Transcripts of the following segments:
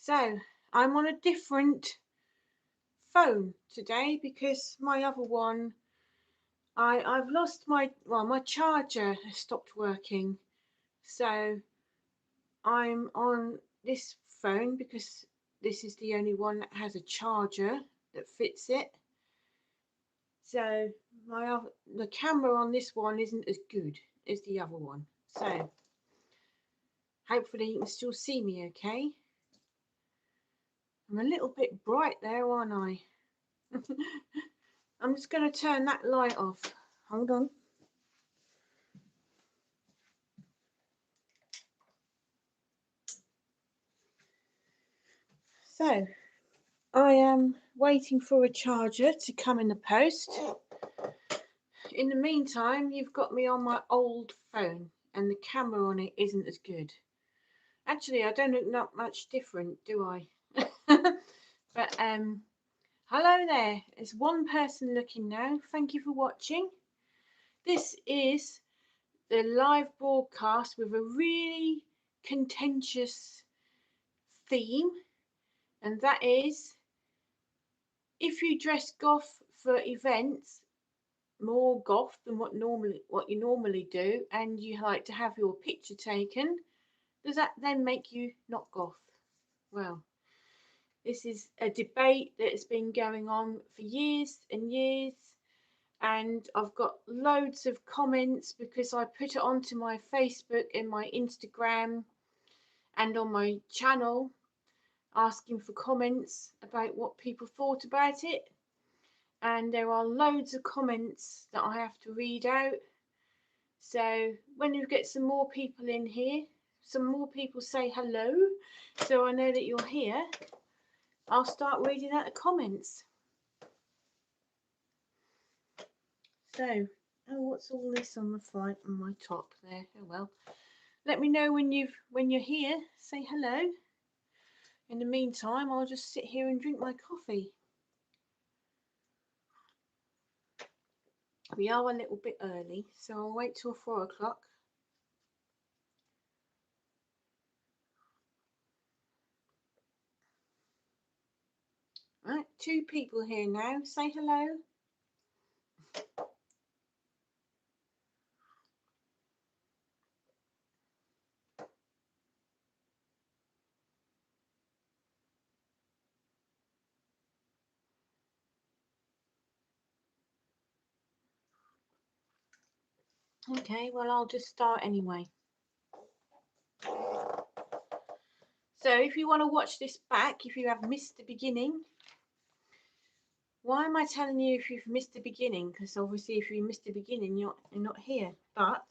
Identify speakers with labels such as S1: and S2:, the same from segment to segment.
S1: So I'm on a different phone today because my other one, I've lost my charger has stopped working. So I'm on this phone because this is the only one that has a charger that fits it. So the camera on this one isn't as good as the other one. So hopefully you can still see me okay. I'm a little bit bright there, aren't I? I'm just going to turn that light off. Hold on. So I am waiting for a charger to come in the post. In the meantime, you've got me on my old phone and the camera on it isn't as good. Actually, I don't look not much different, do I? But hello there. There's one person looking now. Thank you for watching. This is the live broadcast with a really contentious theme, and that is if you dress goth for events, more goth than what you normally do, and you like to have your picture taken, does that then make you not goth? Well, this is a debate that has been going on for years and years, and I've got loads of comments because I put it onto my Facebook and my Instagram and on my channel asking for comments about what people thought about it, and there are loads of comments that I have to read out. So when you get some more people in here, some more people say hello, so I know that you're here, I'll start reading out the comments. So, oh, what's all this on the front and my top there? Oh well. Let me know when you're here. Say hello. In the meantime, I'll just sit here and drink my coffee. We are a little bit early, so I'll wait till 4 o'clock. Right, 2 people here now. Say hello. Okay, well, I'll just start anyway. So if you want to watch this back, if you have missed the beginning, why am I telling you if you've missed the beginning? Because obviously if you missed the beginning, you're not here. But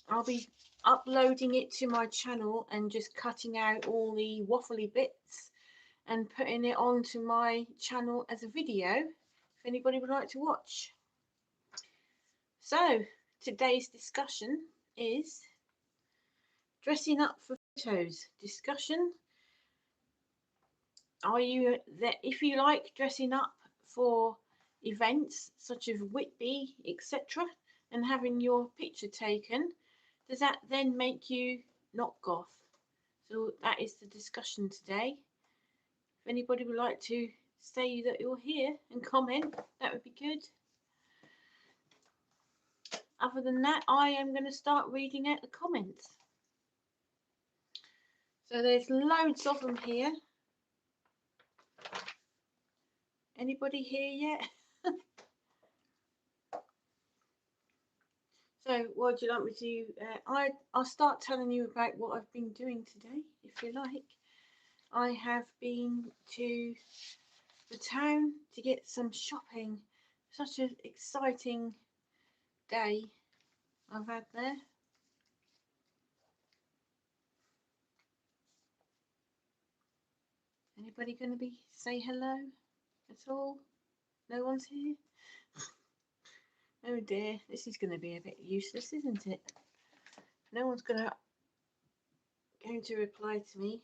S1: I'll be uploading it to my channel and just cutting out all the waffly bits and putting it onto my channel as a video if anybody would like to watch. So today's discussion is dressing up for photos. Discussion. Are you that if you like dressing up for events such as Whitby, etc., and having your picture taken, does that then make you not goth? So that is the discussion today. If anybody would like to say that you're here and comment, that would be good. Other than that, I am going to start reading out the comments. So there's loads of them here. Anybody here yet? So what do you like me to I'll start telling you about what I've been doing today, if you like. I have been to the town to get some shopping. Such an exciting day I've had there. Anybody going to say hello at all? No one's here? Oh dear, this is going to be a bit useless, isn't it? No one's going to reply to me.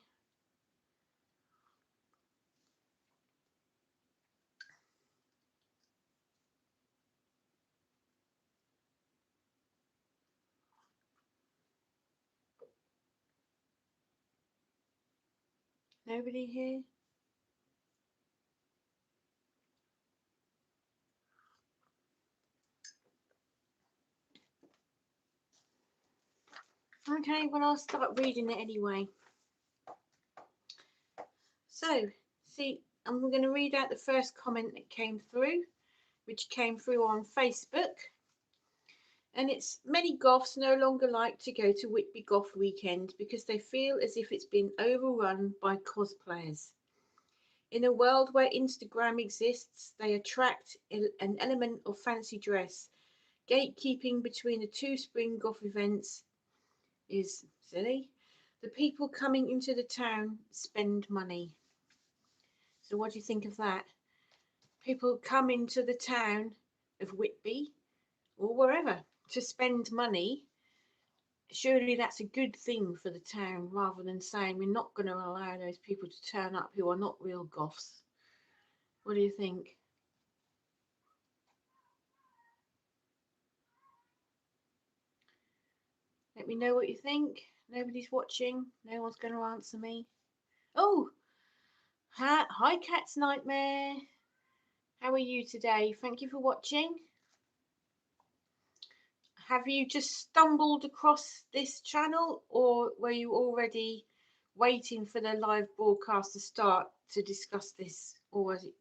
S1: Nobody here? Okay, well, I'll start reading it anyway. So, see, I'm going to read out the first comment that came through, which came through on Facebook. And it's many goths no longer like to go to Whitby Goth Weekend because they feel as if it's been overrun by cosplayers. In a world where Instagram exists, they attract an element of fancy dress. Gatekeeping between the two spring goth events is silly. The people coming into the town spend money. So what do you think of that? People come into the town of Whitby or wherever to spend money. Surely that's a good thing for the town, rather than saying we're not going to allow those people to turn up who are not real goths. What do you think? Let me know what you think. Nobody's watching. No one's going to answer me. Oh, hi Cat's Nightmare. How are you today? Thank you for watching. Have you just stumbled across this channel, or were you already waiting for the live broadcast to start to discuss this? Or was it,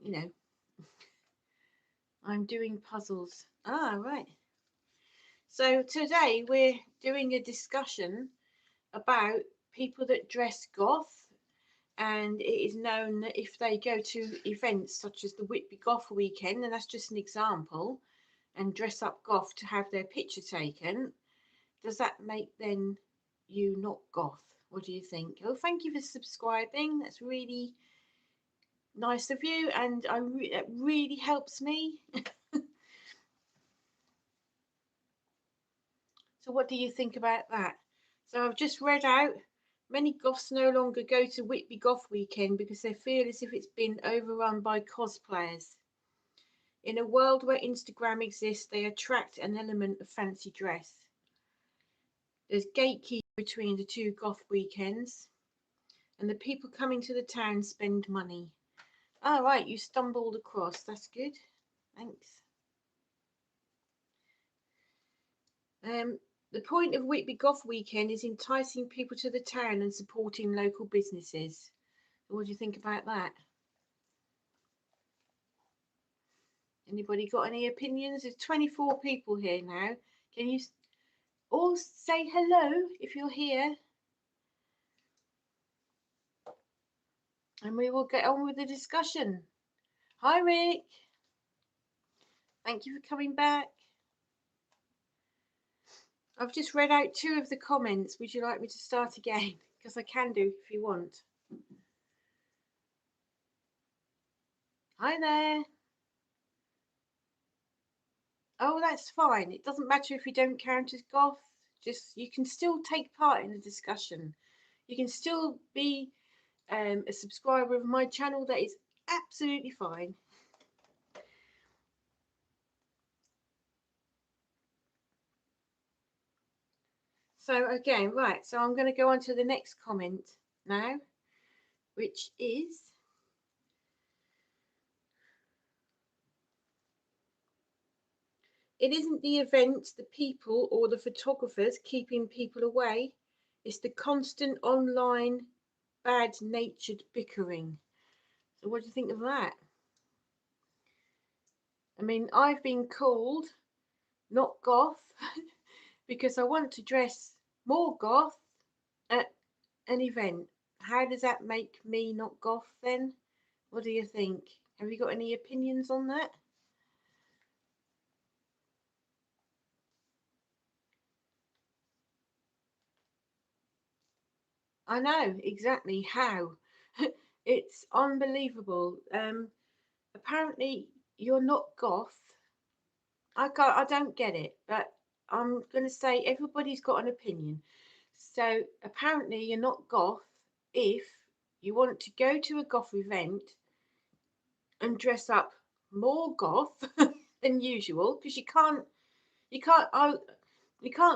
S1: you know, I'm doing puzzles. Ah, right. So today we're doing a discussion about people that dress goth, and it is known that if they go to events such as the Whitby Goth Weekend, and that's just an example, and dress up goth to have their picture taken, does that make then you not goth? What do you think? Oh, thank you for subscribing. That's really nice of you, and it really helps me. So what do you think about that? So I've just read out, many goths no longer go to Whitby Goth Weekend because they feel as if it's been overrun by cosplayers. In a world where Instagram exists, they attract an element of fancy dress. There's gatekeeping between the two goth weekends, and the people coming to the town spend money. All right, you stumbled across. That's good. Thanks. The point of Whitby Goth Weekend is enticing people to the town and supporting local businesses. What do you think about that? Anybody got any opinions? There's 24 people here now. Can you all say hello if you're here? And we will get on with the discussion. Hi, Rick. Thank you for coming back. I've just read out 2 of the comments. Would you like me to start again? Because I can do if you want. Hi there. Oh, that's fine. It doesn't matter if you don't count as goth. Just, you can still take part in the discussion. You can still be a subscriber of my channel. That is absolutely fine. So again, right, so I'm going to go on to the next comment now, which is, it isn't the events, the people, or the photographers keeping people away. It's the constant online bad-natured bickering. So what do you think of that? I mean, I've been called not goth because I want to dress more goth at an event. How does that make me not goth then? What do you think? Have you got any opinions on that? I know exactly how. It's unbelievable. Apparently you're not goth. I don't get it, but I'm going to say everybody's got an opinion. So apparently you're not goth if you want to go to a goth event and dress up more goth than usual, because you can't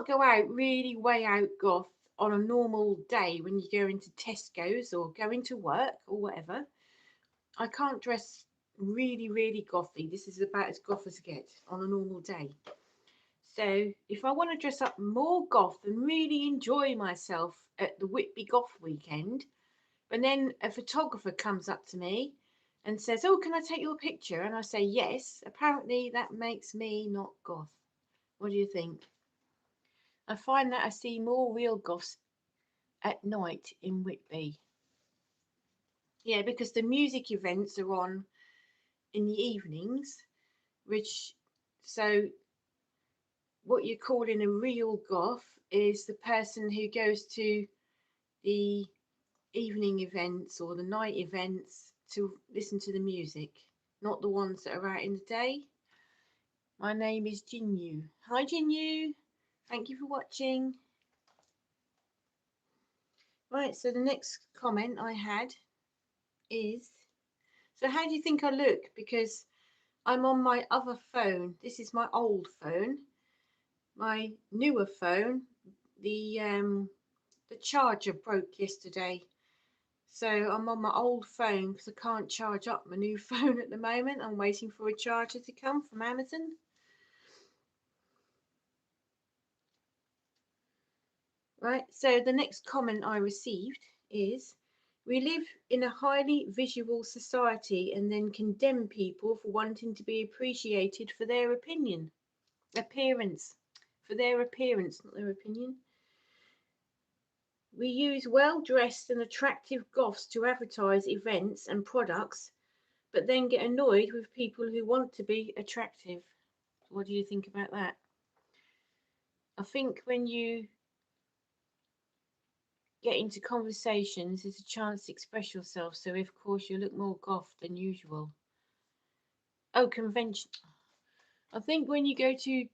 S1: go out really way out goth on a normal day when you go into Tesco's or go into work or whatever. I can't dress really, really gothy. This is about as goth as I get on a normal day. So if I want to dress up more goth and really enjoy myself at the Whitby Goth weekend, and then a photographer comes up to me and says, "Oh, can I take your picture?" And I say yes, apparently that makes me not goth. What do you think? I find that I see more real goths at night in Whitby. Yeah, because the music events are on in the evenings, which, so what you're calling a real goth is the person who goes to the evening events or the night events to listen to the music, not the ones that are out in the day. My name is Jinyu. Hi Jinyu, thank you for watching. Right, so the next comment I had is, so how do you think I look? Because I'm on my other phone. This is my old phone. My newer phone, the charger broke yesterday. So I'm on my old phone because I can't charge up my new phone at the moment. I'm waiting for a charger to come from Amazon. Right, so the next comment I received is, we live in a highly visual society and then condemn people for wanting to be appreciated for their appearance, not their opinion. We use well-dressed and attractive goths to advertise events and products, but then get annoyed with people who want to be attractive. What do you think about that? I think when you get into conversations, there's a chance to express yourself, so of course you look more goth than usual. Oh, convention. I think when you go to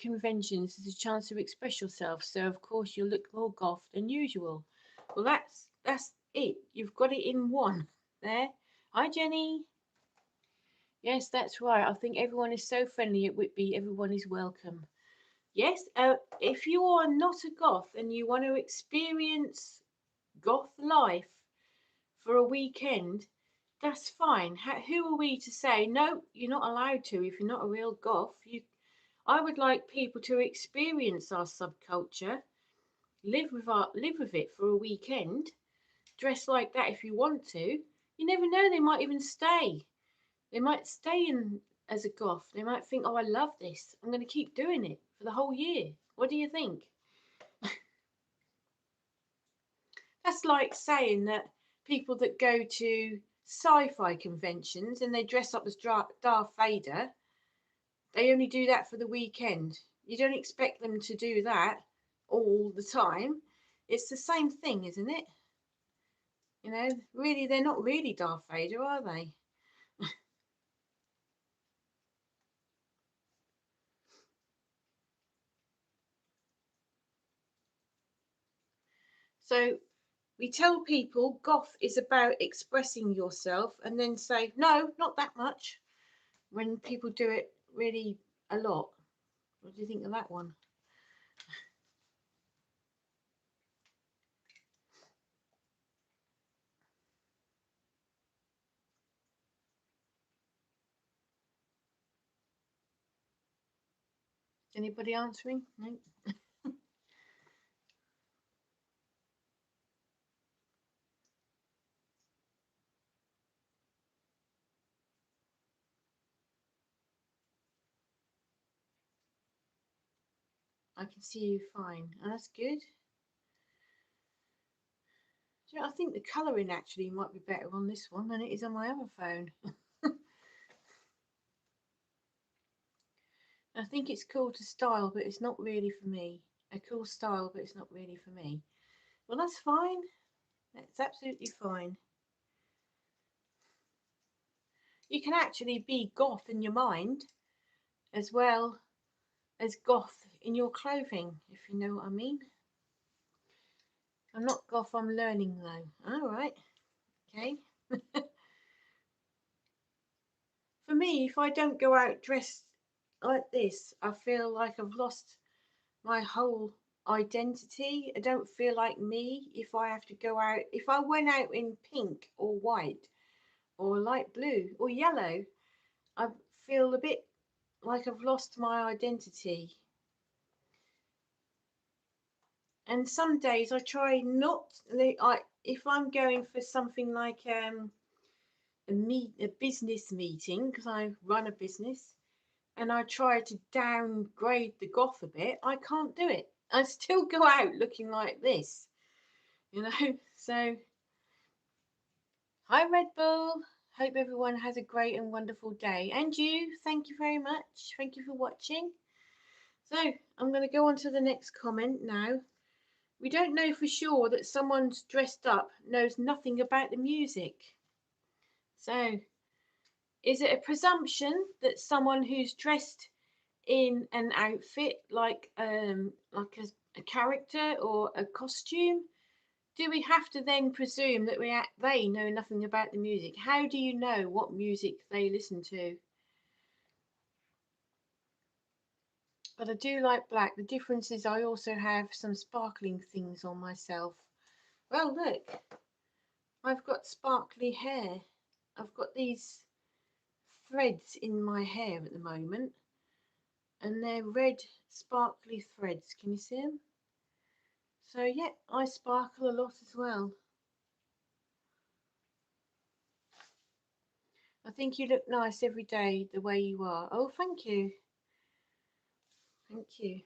S1: conventions, there's a chance to express yourself, so of course you'll look more goth than usual. Well, that's it. You've got it in one there. Hi, Jenny. Yes, that's right. I think everyone is so friendly at Whitby. Everyone is welcome. Yes, if you are not a goth and you want to experience goth life for a weekend, that's fine. Who are we to say no? You're not allowed to if you're not a real goth. I would like people to experience our subculture, live with it for a weekend, dress like that if you want to. You never know; they might even stay. They might stay in as a goth. They might think, "Oh, I love this. I'm going to keep doing it for the whole year." What do you think? That's like saying that people that go to sci-fi conventions and they dress up as Darth Vader, they only do that for the weekend. You don't expect them to do that all the time. It's the same thing, isn't it? You know, really, they're not really Darth Vader, are they? So we tell people goth is about expressing yourself and then say, no, not that much, when people do it really a lot. What do you think of that one? Anybody answering? No. I can see you fine. Oh, that's good. Do you know, I think the colouring actually might be better on this one than it is on my other phone. I think it's cool to style, but it's not really for me. A cool style, but it's not really for me. Well, that's fine. That's absolutely fine. You can actually be goth in your mind as well as goth in your clothing, if you know what I mean. I'm not goth, I'm learning though. All right, okay. For me, if I don't go out dressed like this, I feel like I've lost my whole identity. I don't feel like me if I have to go out. If I went out in pink or white or light blue or yellow, I feel a bit like I've lost my identity. And some days I try not. If I'm going for something like a business meeting, because I run a business, and I try to downgrade the goth a bit, I can't do it. I still go out looking like this, you know. So, hi Red Bull. Hope everyone has a great and wonderful day. And you, thank you very much. Thank you for watching. So, I'm going to go on to the next comment now. We don't know for sure that someone's dressed up knows nothing about the music. So, is it a presumption that someone who's dressed in an outfit like a character or a costume, do we have to then presume that they know nothing about the music? How do you know what music they listen to? But I do like black. The difference is I also have some sparkling things on myself. Well, look, I've got sparkly hair. I've got these threads in my hair at the moment, and they're red sparkly threads. Can you see them? So yeah, I sparkle a lot as well. I think you look nice every day the way you are. Oh, thank you. Thank you.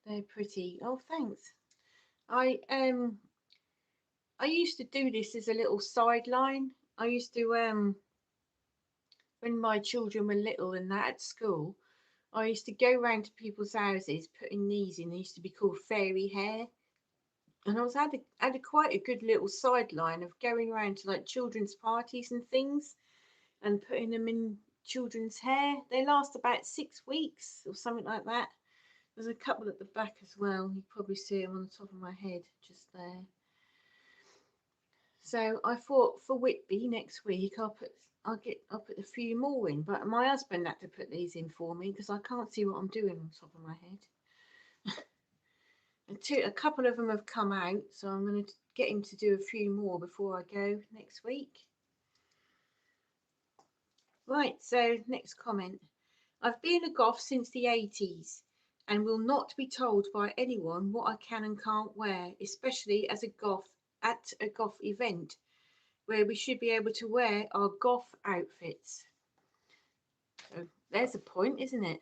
S1: They're pretty. Oh, thanks. I I used to do this as a little sideline. I used to when my children were little and that at school, I used to go round to people's houses putting these in. They used to be called fairy hair. And I was had a quite a good little sideline of going around to like children's parties and things and putting them in children's hair. They last about 6 weeks or something like that. There's a couple at the back as well. You probably see them on the top of my head, just there. So I thought for Whitby next week I'll put a few more in, but my husband had to put these in for me because I can't see what I'm doing on top of my head. And a couple of them have come out, so I'm going to get him to do a few more before I go next week. Right, so next comment. I've been a goth since the 80s and will not be told by anyone what I can and can't wear, especially as a goth at a goth event where we should be able to wear our goth outfits. So there's a point, isn't it?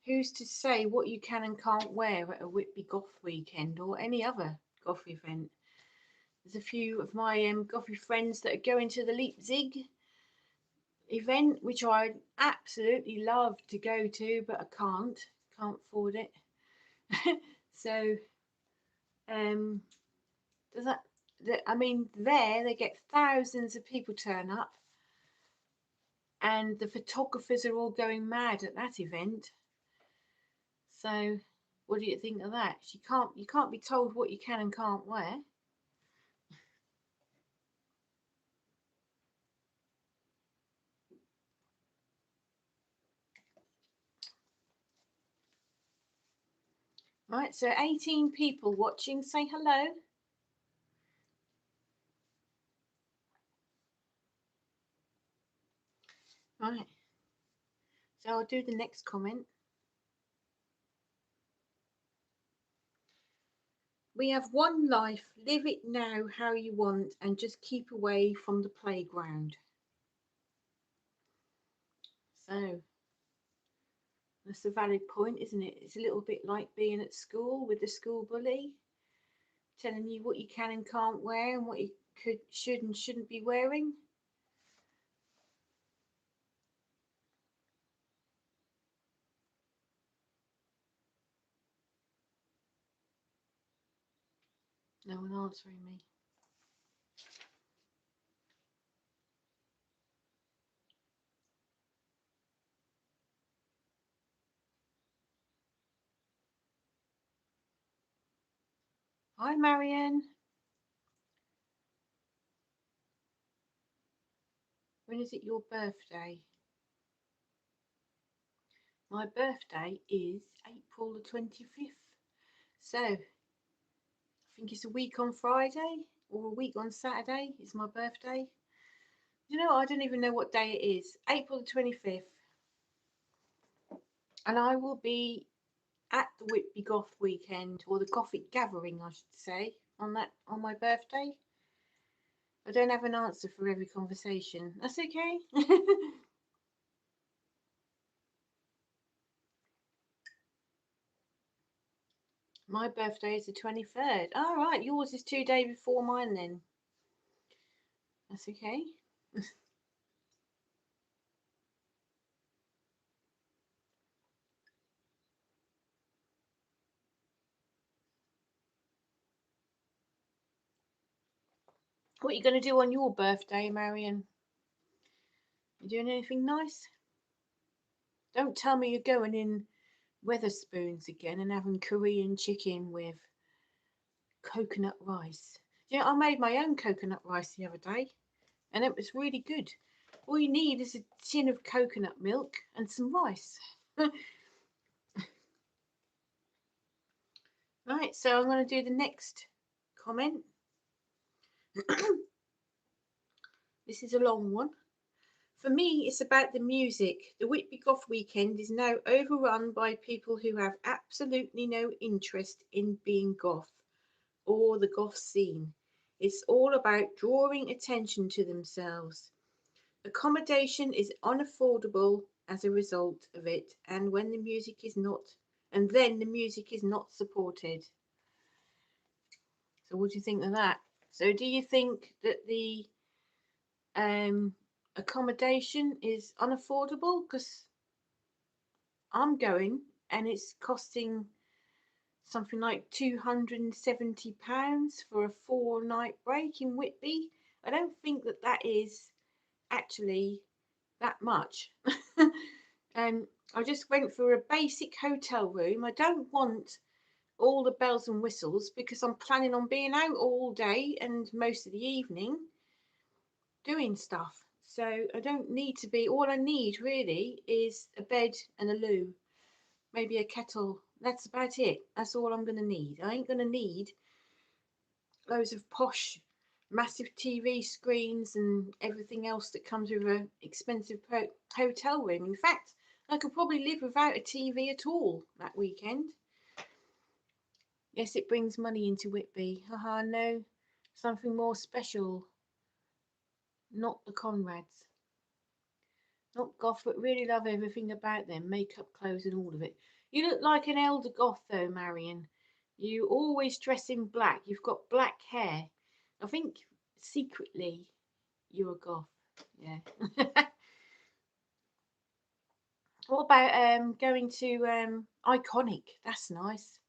S1: Who's to say what you can and can't wear at a Whitby Goth weekend or any other goth event? There's a few of my gothy friends that are going to the Leipzig event, which I'd absolutely love to go to, but I can't afford it. So does that I mean, there they get thousands of people turn up, and the photographers are all going mad at that event. So what do you think of that? You can't be told what you can and can't wear. Right, so 18 people watching. Say hello. Right, so I'll do the next comment. We have one life, live it now how you want, and just keep away from the playground. So that's a valid point, isn't it? It's a little bit like being at school with the school bully, telling you what you can and can't wear and what you should and shouldn't be wearing. No one answering me. Hi, Marianne. When is it your birthday? My birthday is April the 25th. So I think it's a week on Friday or a week on Saturday. It's my birthday. You know, I don't even know what day it is. April the 25th. And I will be at the Whitby Goth weekend, or the Gothic gathering, I should say, on my birthday. I don't have an answer for every conversation. That's okay. My birthday is the 23rd. All right, yours is 2 days before mine then. That's okay. What are you going to do on your birthday, Marion? You doing anything nice? Don't tell me you're going in Weatherspoons again and having Korean chicken with coconut rice. You know, I made my own coconut rice the other day and it was really good. All you need is a tin of coconut milk and some rice. Right, so I'm going to do the next comment. This is a long one. For me, it's about the music. The Whitby Goth weekend is now overrun by people who have absolutely no interest in being goth or the goth scene. It's all about drawing attention to themselves. Accommodation is unaffordable as a result of it, and when the music is not, and then the music is not supported. So, what do you think of that? So, do you think that the accommodation is unaffordable? Because I'm going, and it's costing something like £270 for a 4-night break in Whitby. I don't think that that is actually that much. I just went for a basic hotel room. I don't want all the bells and whistles because I'm planning on being out all day and most of the evening doing stuff. So I don't need to be, all I need really is a bed and a loo, maybe a kettle. That's about it. That's all I'm going to need. I ain't going to need loads of posh, massive TV screens and everything else that comes with an expensive hotel room. In fact, I could probably live without a TV at all that weekend. Yes, it brings money into Whitby. Haha, no, something more special. Not the Conrads. Not goth, but really love everything about them. Makeup, clothes and all of it. You look like an elder goth though, Marion. You always dress in black. You've got black hair. I think secretly you're a goth. Yeah. What about going to Iconic? That's nice.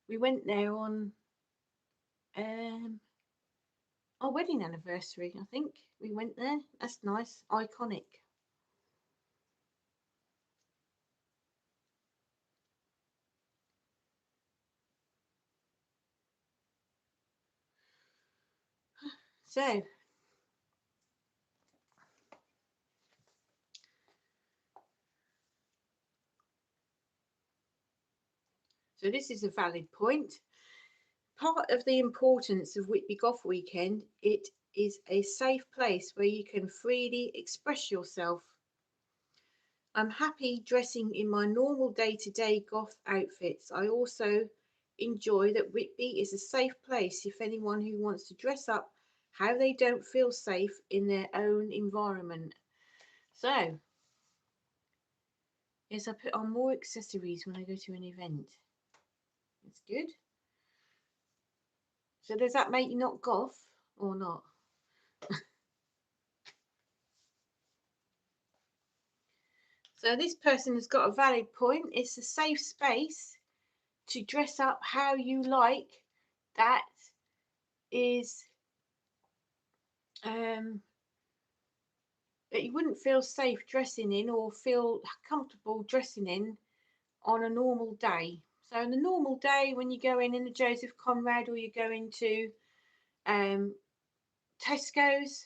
S1: We went there on um our wedding anniversary, I think. We went there. That's nice. Iconic. So this is a valid point. Part of the importance of Whitby Goth Weekend, it is a safe place where you can freely express yourself. I'm happy dressing in my normal day-to-day goth outfits. I also enjoy that Whitby is a safe place if anyone who wants to dress up how they don't feel safe in their own environment. So, yes, I put on more accessories when I go to an event. It's good. So does that make you not goth or not? So this person has got a valid point. It's a safe space to dress up how you like. That is that you wouldn't feel safe dressing in or feel comfortable dressing in on a normal day. So on a normal day when you go in the Joseph Conrad or you go into Tesco's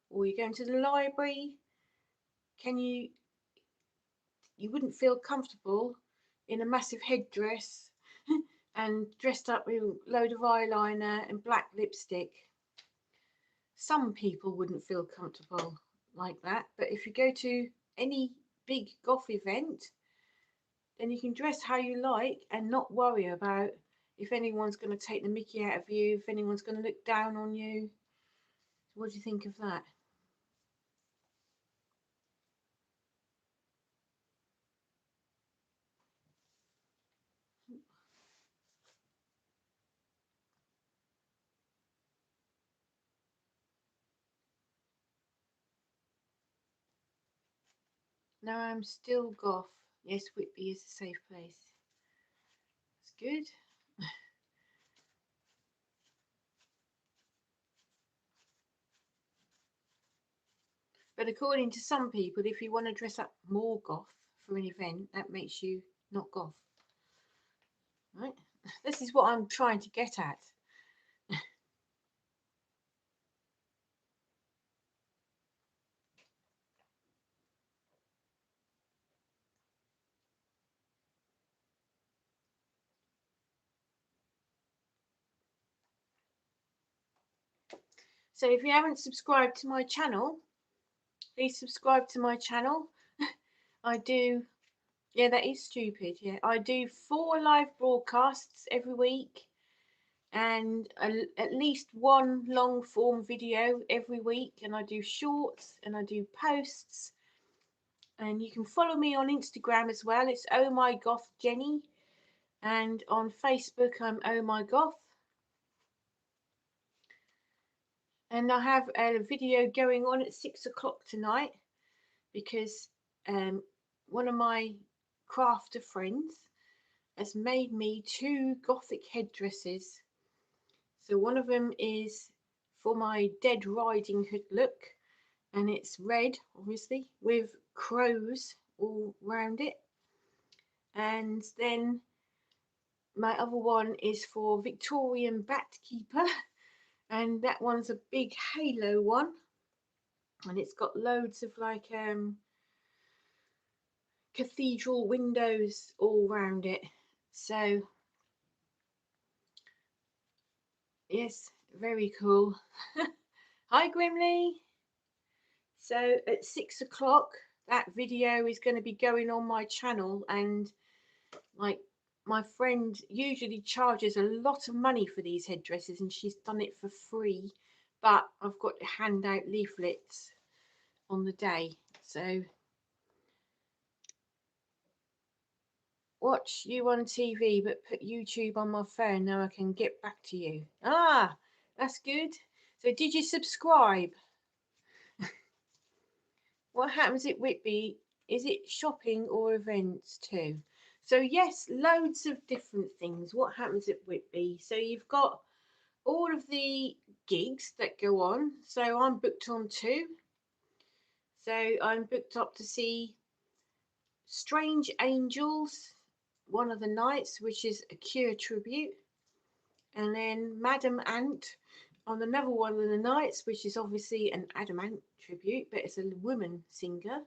S1: or you're going to the library, can you you wouldn't feel comfortable in a massive headdress and dressed up with a load of eyeliner and black lipstick. Some people wouldn't feel comfortable like that, but if you go to any big goth event, then you can dress how you like and not worry about if anyone's going to take the mickey out of you, if anyone's going to look down on you. What do you think of that? No, I'm still goth. Yes, Whitby is a safe place. It's good. But according to some people, if you want to dress up more goth for an event, that makes you not goth. Right? This is what I'm trying to get at. So if you haven't subscribed to my channel, please subscribe to my channel. I do, yeah, that is stupid. Yeah, I do 4 live broadcasts every week and at least 1 long form video every week, and I do shorts and I do posts. And you can follow me on Instagram as well. It's Oh My Goth Jenny, and on Facebook I'm Oh My Goth. And I have a video going on at 6 o'clock tonight because one of my crafter friends has made me 2 gothic headdresses. So one of them is for my Dead Riding Hood look, and it's red, obviously, with crows all round it. And then my other one is for Victorian Batkeeper, and that one's a big halo one, and it's got loads of like cathedral windows all round it. So yes, very cool. Hi Grimly. So at 6 o'clock that video is going to be going on my channel, and like my friend usually charges a lot of money for these headdresses and she's done it for free, but I've got to hand out leaflets on the day. So watch you on TV but put YouTube on my phone, now I can get back to you. Ah, that's good. So did you subscribe? What happens at Whitby? Is it shopping or events too? So yes, loads of different things. What happens at Whitby? So you've got all of the gigs that go on. So I'm booked on 2. So I'm booked up to see Strange Angels one of the nights, which is a Cure tribute, and then Madam Ant on another one of the nights, which is obviously an Adam Ant tribute, but it's a woman singer.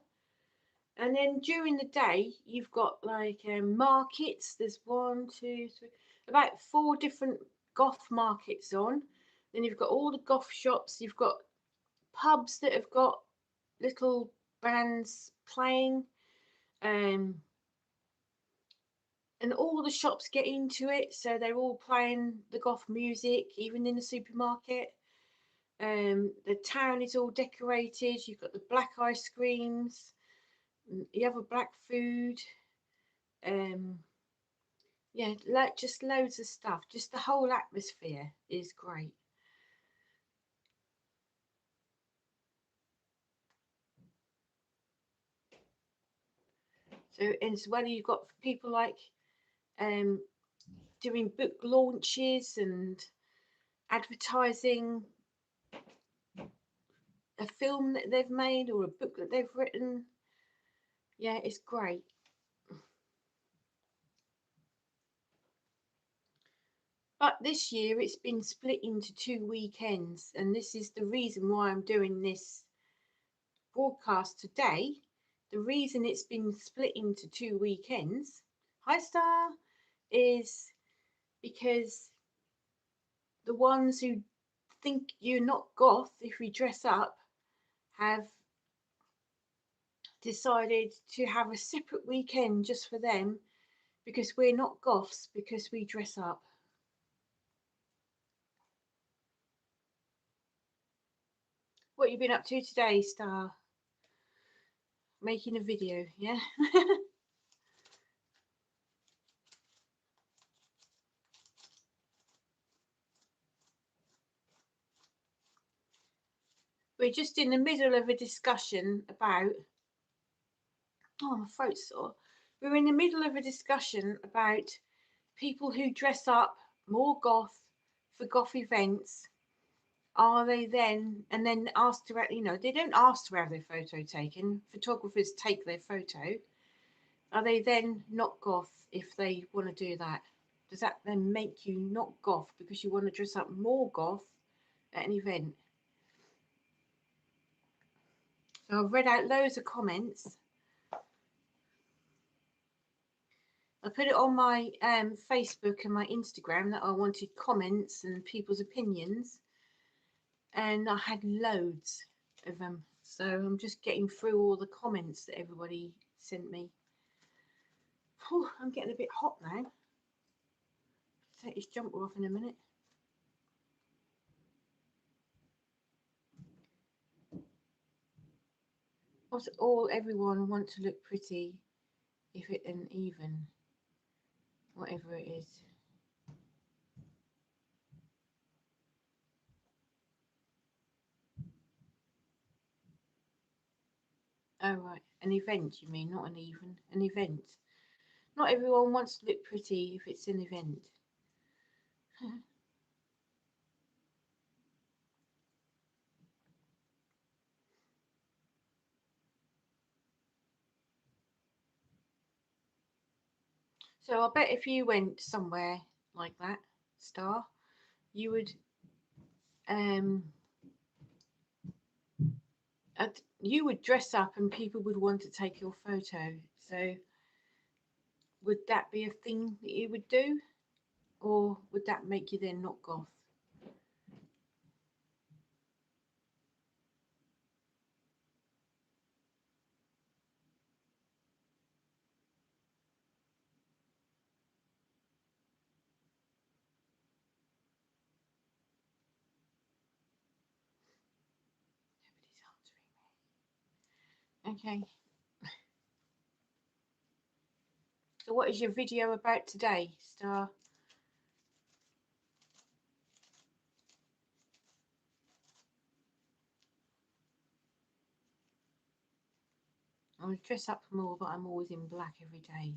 S1: And then during the day you've got like markets. There's 1, 2, 3, about 4 different goth markets on. Then you've got all the goth shops, you've got pubs that have got little bands playing, and all the shops get into it, so they're all playing the goth music, even in the supermarket. The town is all decorated. You've got the black ice creams, you have a black food, yeah, like just loads of stuff. Just the whole atmosphere is great. So as well, you've got people like doing book launches and advertising a film that they've made or a book that they've written. Yeah, it's great. But this year it's been split into 2 weekends, and this is the reason why I'm doing this broadcast today. the reason it's been split into 2 weekends, hi Star, is because the ones who think you're not goth if you dress up have decided to have a separate weekend just for them, because we're not goths because we dress up. What you been up to today, Star? Making a video, yeah? We're just in the middle of a discussion about, oh, my throat's sore. We're in the middle of a discussion about people who dress up more goth for goth events. Are they then, and then asked to, you know, they don't ask to have their photo taken. Photographers take their photo. Are they then not goth if they want to do that? Does that then make you not goth because you want to dress up more goth at an event? So I've read out loads of comments. I put it on my Facebook and my Instagram that I wanted comments and people's opinions, and I had loads of them. So I'm just getting through all the comments that everybody sent me. Whew, I'm getting a bit hot now. Take this jumper off in a minute. What's all everyone want to look pretty if it an even, whatever it is. Oh right, an event you mean, not an even, an event. Not everyone wants to look pretty if it's an event. So I bet if you went somewhere like that, Star, you would you would dress up and people would want to take your photo. So would that be a thing that you would do, or would that make you then not goth? Nobody's answering me. Okay. So what is your video about today, Star? I would dress up more, but I'm always in black every day.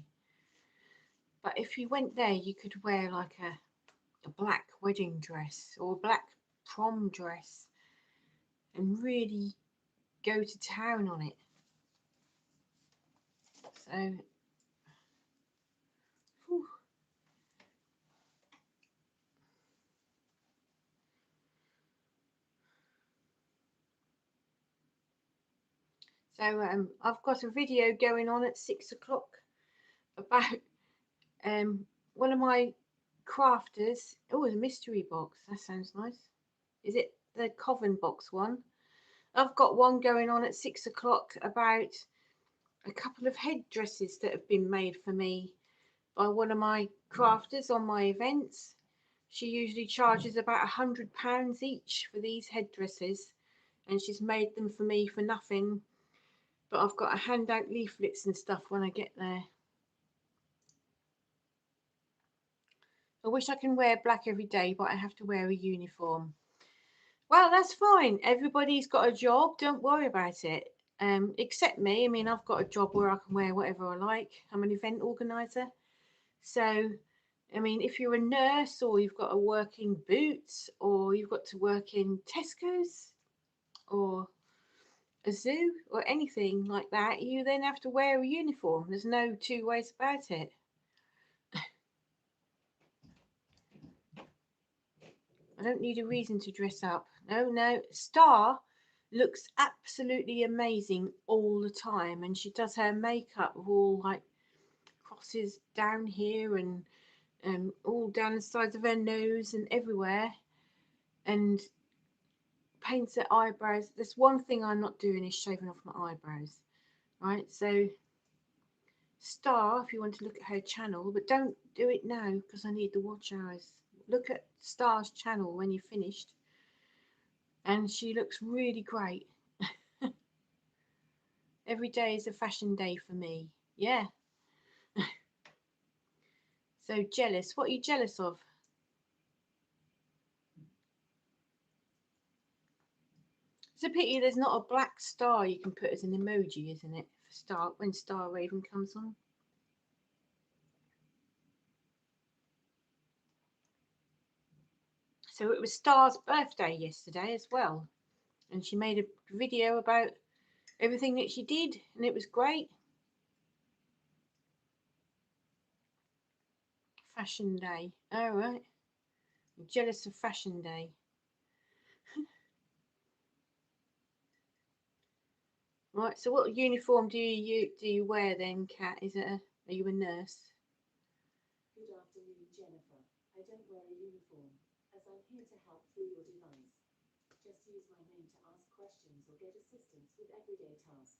S1: But if you went there, you could wear like a black wedding dress or a black prom dress and really go to town on it. So, whew. So I've got a video going on at 6 o'clock about one of my crafters. Oh, a mystery box. That sounds nice. Is it the Coven box one? I've got one going on at 6 o'clock about a couple of headdresses that have been made for me by one of my crafters on my events. She usually charges about £100 each for these headdresses, and she's made them for me for nothing. But I've got to hand out leaflets and stuff when I get there. I wish I can wear black every day, but I have to wear a uniform. Well, that's fine. Everybody's got a job. Don't worry about it. Except me. I mean, I've got a job where I can wear whatever I like. I'm an event organizer. So, I mean, if you're a nurse or you've got to work in Boots or you've got to work in Tesco's or a zoo or anything like that, you then have to wear a uniform. There's no two ways about it. I don't need a reason to dress up. No, no. Star looks absolutely amazing all the time, and she does her makeup with all like crosses down here and all down the sides of her nose and everywhere, and paints her eyebrows. There's one thing I'm not doing is shaving off my eyebrows, right? So Star, if you want to look at her channel, but don't do it now because I need the watch hours. Look at Star's channel when you're finished, and she looks really great. Every day is a fashion day for me. Yeah. So jealous. What are you jealous of? It's a pity there's not a black star you can put as an emoji, isn't it? For Star, when Star Raven comes on. So it was Star's birthday yesterday as well, and she made a video about everything that she did, and it was great. Fashion day. All right. I'm jealous of fashion day. Right. So what uniform do you wear then, Kat? Is it are you a nurse?
S2: Good afternoon, Jennifer. I don't wear a uniform, as I'm here to help through your device. Just use my name to ask questions or get assistance with everyday tasks.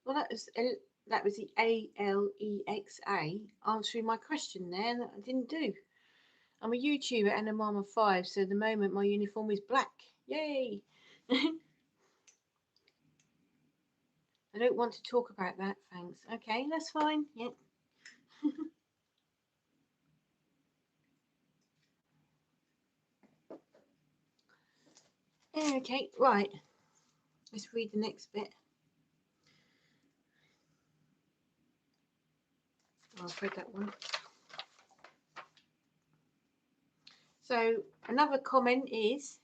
S1: Well, that was the Alexa answering my question there that I didn't do. I'm a YouTuber and a mom of 5, so at the moment my uniform is black. Yay! I don't want to talk about that, thanks. Okay, that's fine. Yep. Okay, right. Let's read the next bit. I've read that one. So another comment is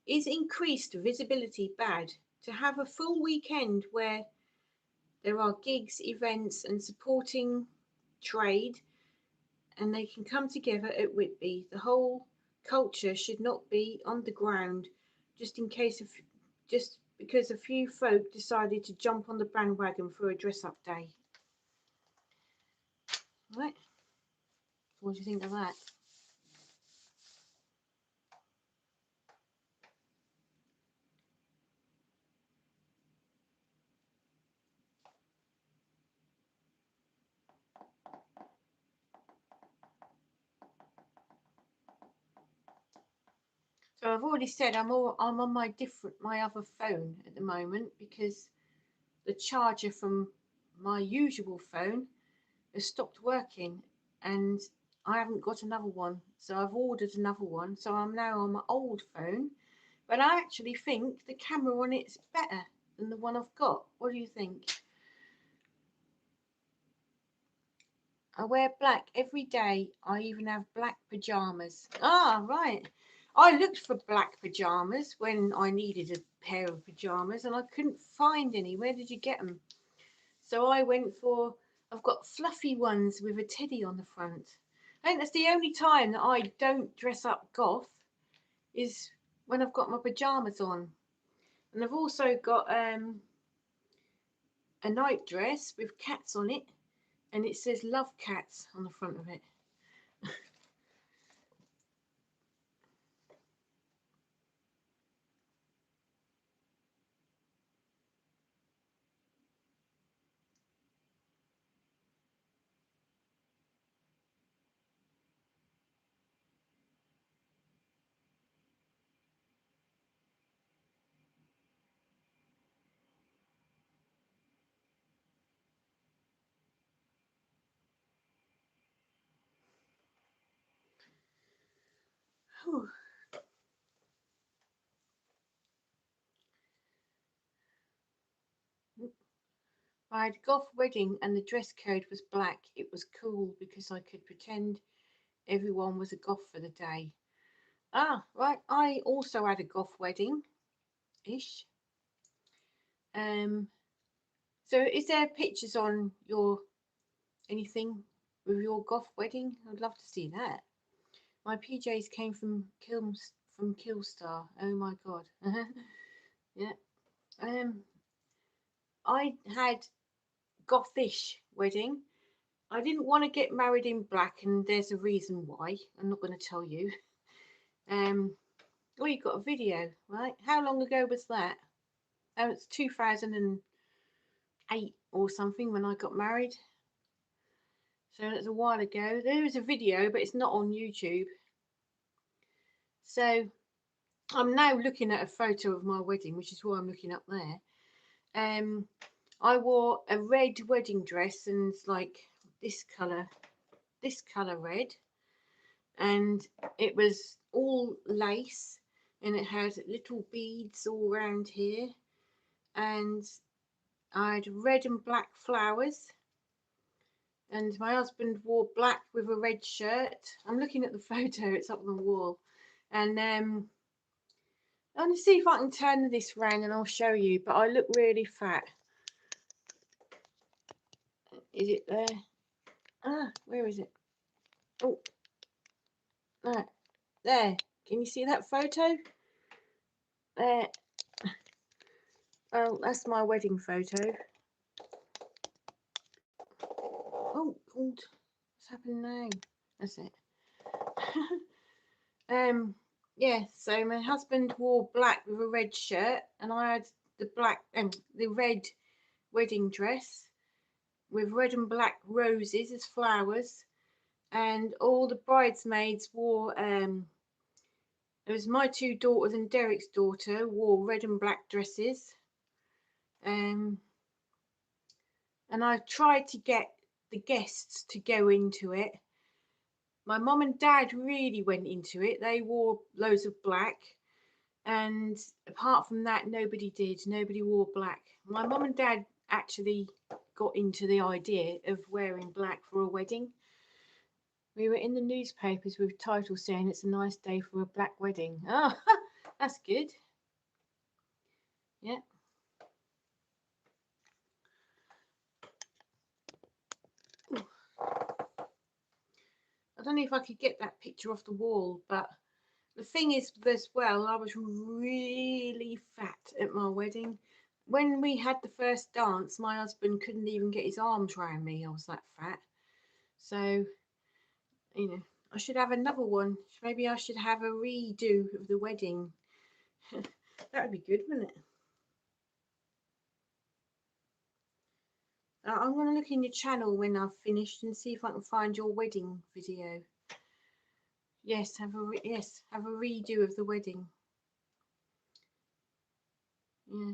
S1: increased visibility bad? To have a full weekend where there are gigs, events and supporting trade, and they can come together at Whitby. The whole culture should not be on the ground just in case of just because a few folk decided to jump on the bandwagon for a dress up day. Right? What do you think of that? So I've already said I'm on my other phone at the moment because the charger from my usual phone has stopped working, and I haven't got another one, so I've ordered another one. So I'm now on my old phone, but I actually think the camera on it's better than the one I've got. What do you think? I wear black every day. I even have black pajamas. Ah, right. I looked for black pajamas when I needed a pair of pajamas and I couldn't find any. Where did you get them? So I went for, I've got fluffy ones with a teddy on the front. I think that's the only time that I don't dress up goth is when I've got my pajamas on. And I've also got a night dress with cats on it, and it says love cats on the front of it. Whew. I had a goth wedding and the dress code was black. It was cool because I could pretend everyone was a goth for the day. Ah, right. I also had a goth wedding ish. Um, so is there pictures on your anything with your goth wedding? I'd love to see that. My PJs came from from Killstar. Oh my god. Yeah. I had Gothish wedding. I didn't want to get married in black, and there's a reason why. I'm not going to tell you. Well, you got a video, right? How long ago was that? Oh, it's 2008 or something when I got married. So that's a while ago. There is a video, but it's not on YouTube. So I'm now looking at a photo of my wedding, which is why I'm looking up there. I wore a red wedding dress, and it's like this colour red, and it was all lace, and it had little beads all around here, and I had red and black flowers, and my husband wore black with a red shirt. I'm looking at the photo, it's up on the wall, and I'm going to see if I can turn this round and I'll show you, but I look really fat. Is it there? Ah, where is it? Oh, no, there. Can you see that photo? There. Well, that's my wedding photo. Oh, God. What's happened now? That's it. Yeah, so my husband wore black with a red shirt, and I had the the red wedding dress with red and black roses as flowers, and all the bridesmaids wore it was my two daughters and Derek's daughter wore red and black dresses, and I tried to get the guests to go into it. My mum and dad really went into it. They wore loads of black, and apart from that, nobody did. Nobody wore black. My mum and dad actually got into the idea of wearing black for a wedding. We were in the newspapers with titles saying it's a nice day for a black wedding. Oh, that's good. Yeah. Ooh. I don't know if I could get that picture off the wall, but the thing is, as well, I was really fat at my wedding. When we had the first dance, my husband couldn't even get his arms around me. I was that fat. So, you know, I should have another one. Maybe I should have a redo of the wedding. That would be good, wouldn't it? I'm going to look in your channel when I've finished and see if I can find your wedding video. Yes, have a redo of the wedding. Yeah.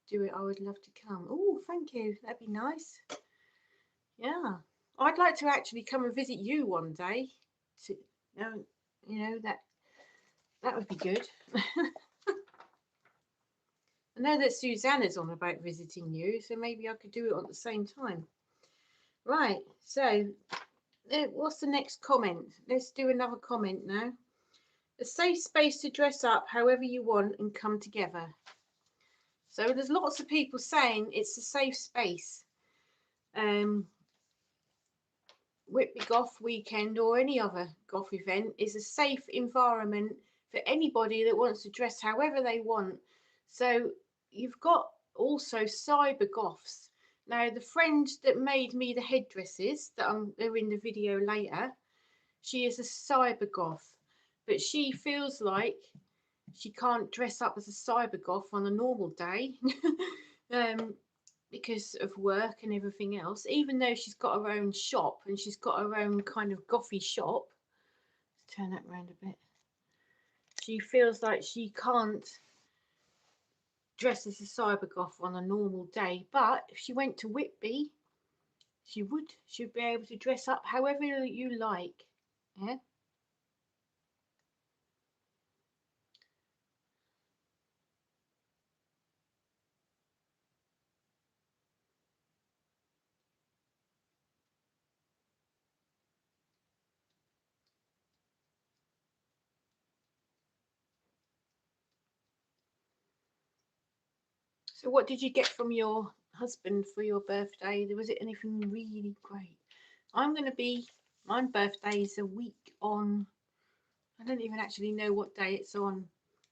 S1: Do it. I would love to come. Oh, thank you. That'd be nice. Yeah. I'd like to actually come and visit you one day. To, you know that would be good. I know that Susanna's on about visiting you, so maybe I could do it at the same time. Right. So, what's the next comment? Let's do another comment now. A safe space to dress up however you want and come together. So there's lots of people saying it's a safe space. Whitby Goth weekend or any other goth event is a safe environment for anybody that wants to dress however they want. So you've got also cyber goths. Now the friend that made me the headdresses that they're in the video later, she is a cyber goth, but she feels like she can't dress up as a cyber goth on a normal day. Because of work and everything else, even though she's got her own shop and she's got her own kind of gothy shop. Let's turn that around a bit. She feels like she can't dress as a cyber goth on a normal day, but if she went to Whitby, she'd be able to dress up however you like. Yeah. So what did you get from your husband for your birthday? Was it anything really great? My birthday is a week on I don't even actually know what day it's on.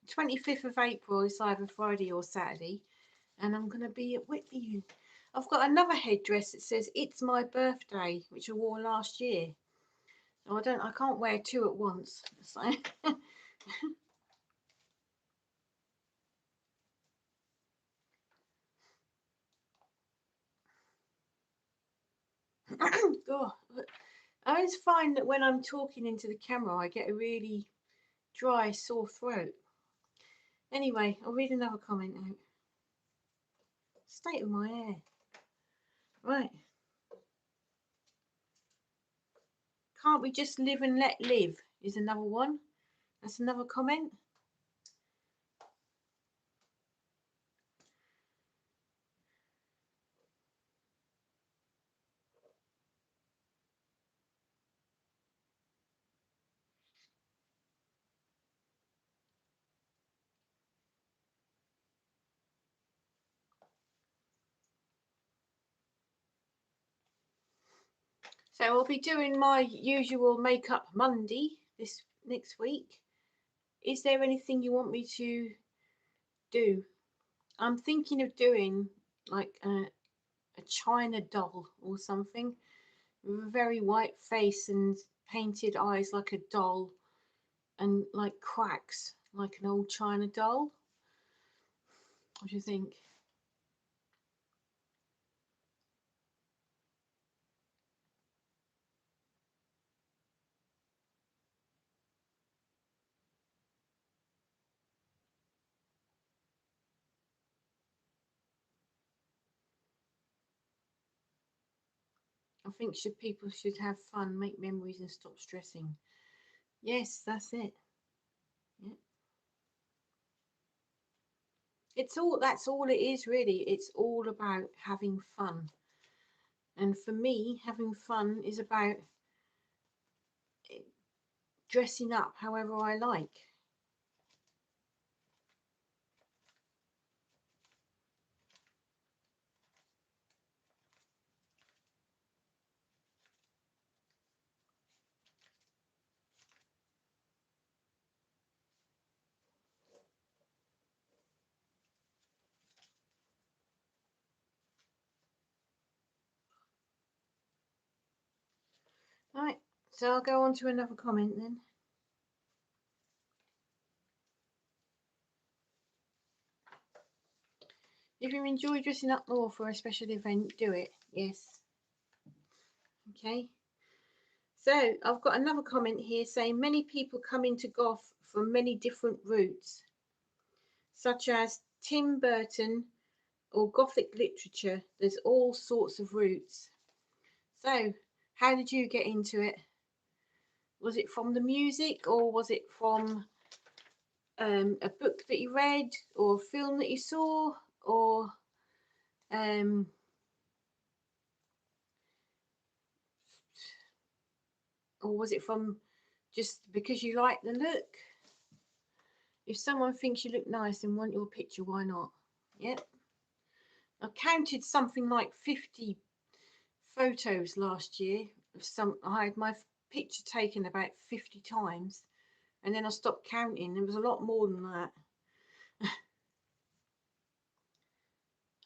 S1: 25th of April is either Friday or Saturday, and I'm going to be at Whitby. I've got another headdress that says "It's my birthday," which I wore last year. So I can't wear two at once. So God, I always find that when I'm talking into the camera, I get a really dry, sore throat. Anyway, I'll read another comment out. State of my hair. Right. Can't we just live and let live? Is another one. That's another comment. So I'll be doing my usual makeup Monday this next week. Is there anything you want me to do? I'm thinking of doing like a China doll or something with a very white face and painted eyes like a doll and like cracks like an old China doll. What do you think? I think people should have fun, make memories, and stop stressing. Yes, that's it. Yeah. That's all it is really. It's all about having fun. And for me, having fun is about dressing up however I like. Right, so I'll go on to another comment then. If you enjoy dressing up more for a special event, do it. Yes. Okay. So I've got another comment here saying many people come into Goth from many different routes, such as Tim Burton or Gothic literature. There's all sorts of routes. So, how did you get into it? Was it from the music, or was it from a book that you read, or a film that you saw, um, or was it from just because you like the look? If someone thinks you look nice and want your picture, why not? Yep. I counted something like 50 photos last year. I had my picture taken about 50 times, and then I stopped counting. There was a lot more than that.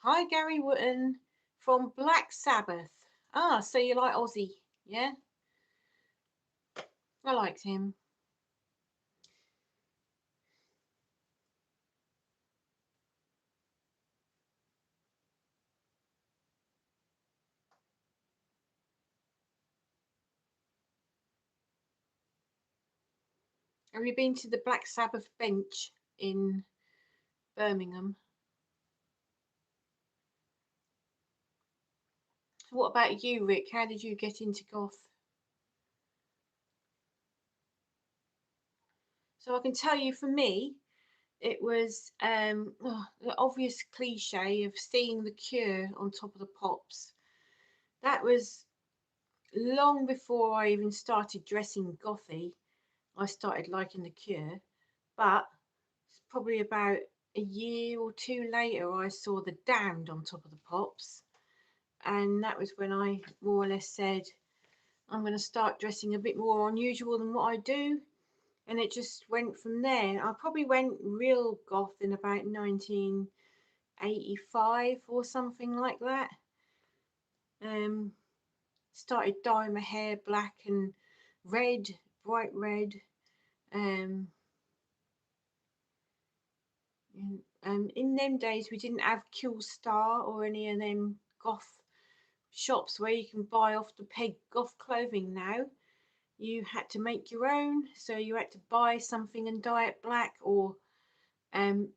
S1: Hi, Gary Wotton from Black Sabbath. Ah, so you like Ozzy, yeah? I liked him. Have you been to the Black Sabbath bench in Birmingham? What about you, Rick? How did you get into goth? So I can tell you, for me, it was the obvious cliche of seeing the Cure on Top of the Pops. That was long before I even started dressing gothy. I started liking the Cure, but it's probably about a year or two later I saw the Damned on Top of the Pops, and that was when I more or less said I'm going to start dressing a bit more unusual than what I do. and it just went from there. I probably went real goth in about 1985 or something like that. Started dyeing my hair black and red, bright red. Um, in them days we didn't have Kill Star or any of them goth shops where you can buy off the peg goth clothing now. You had to make your own, so you had to buy something and dye it black, or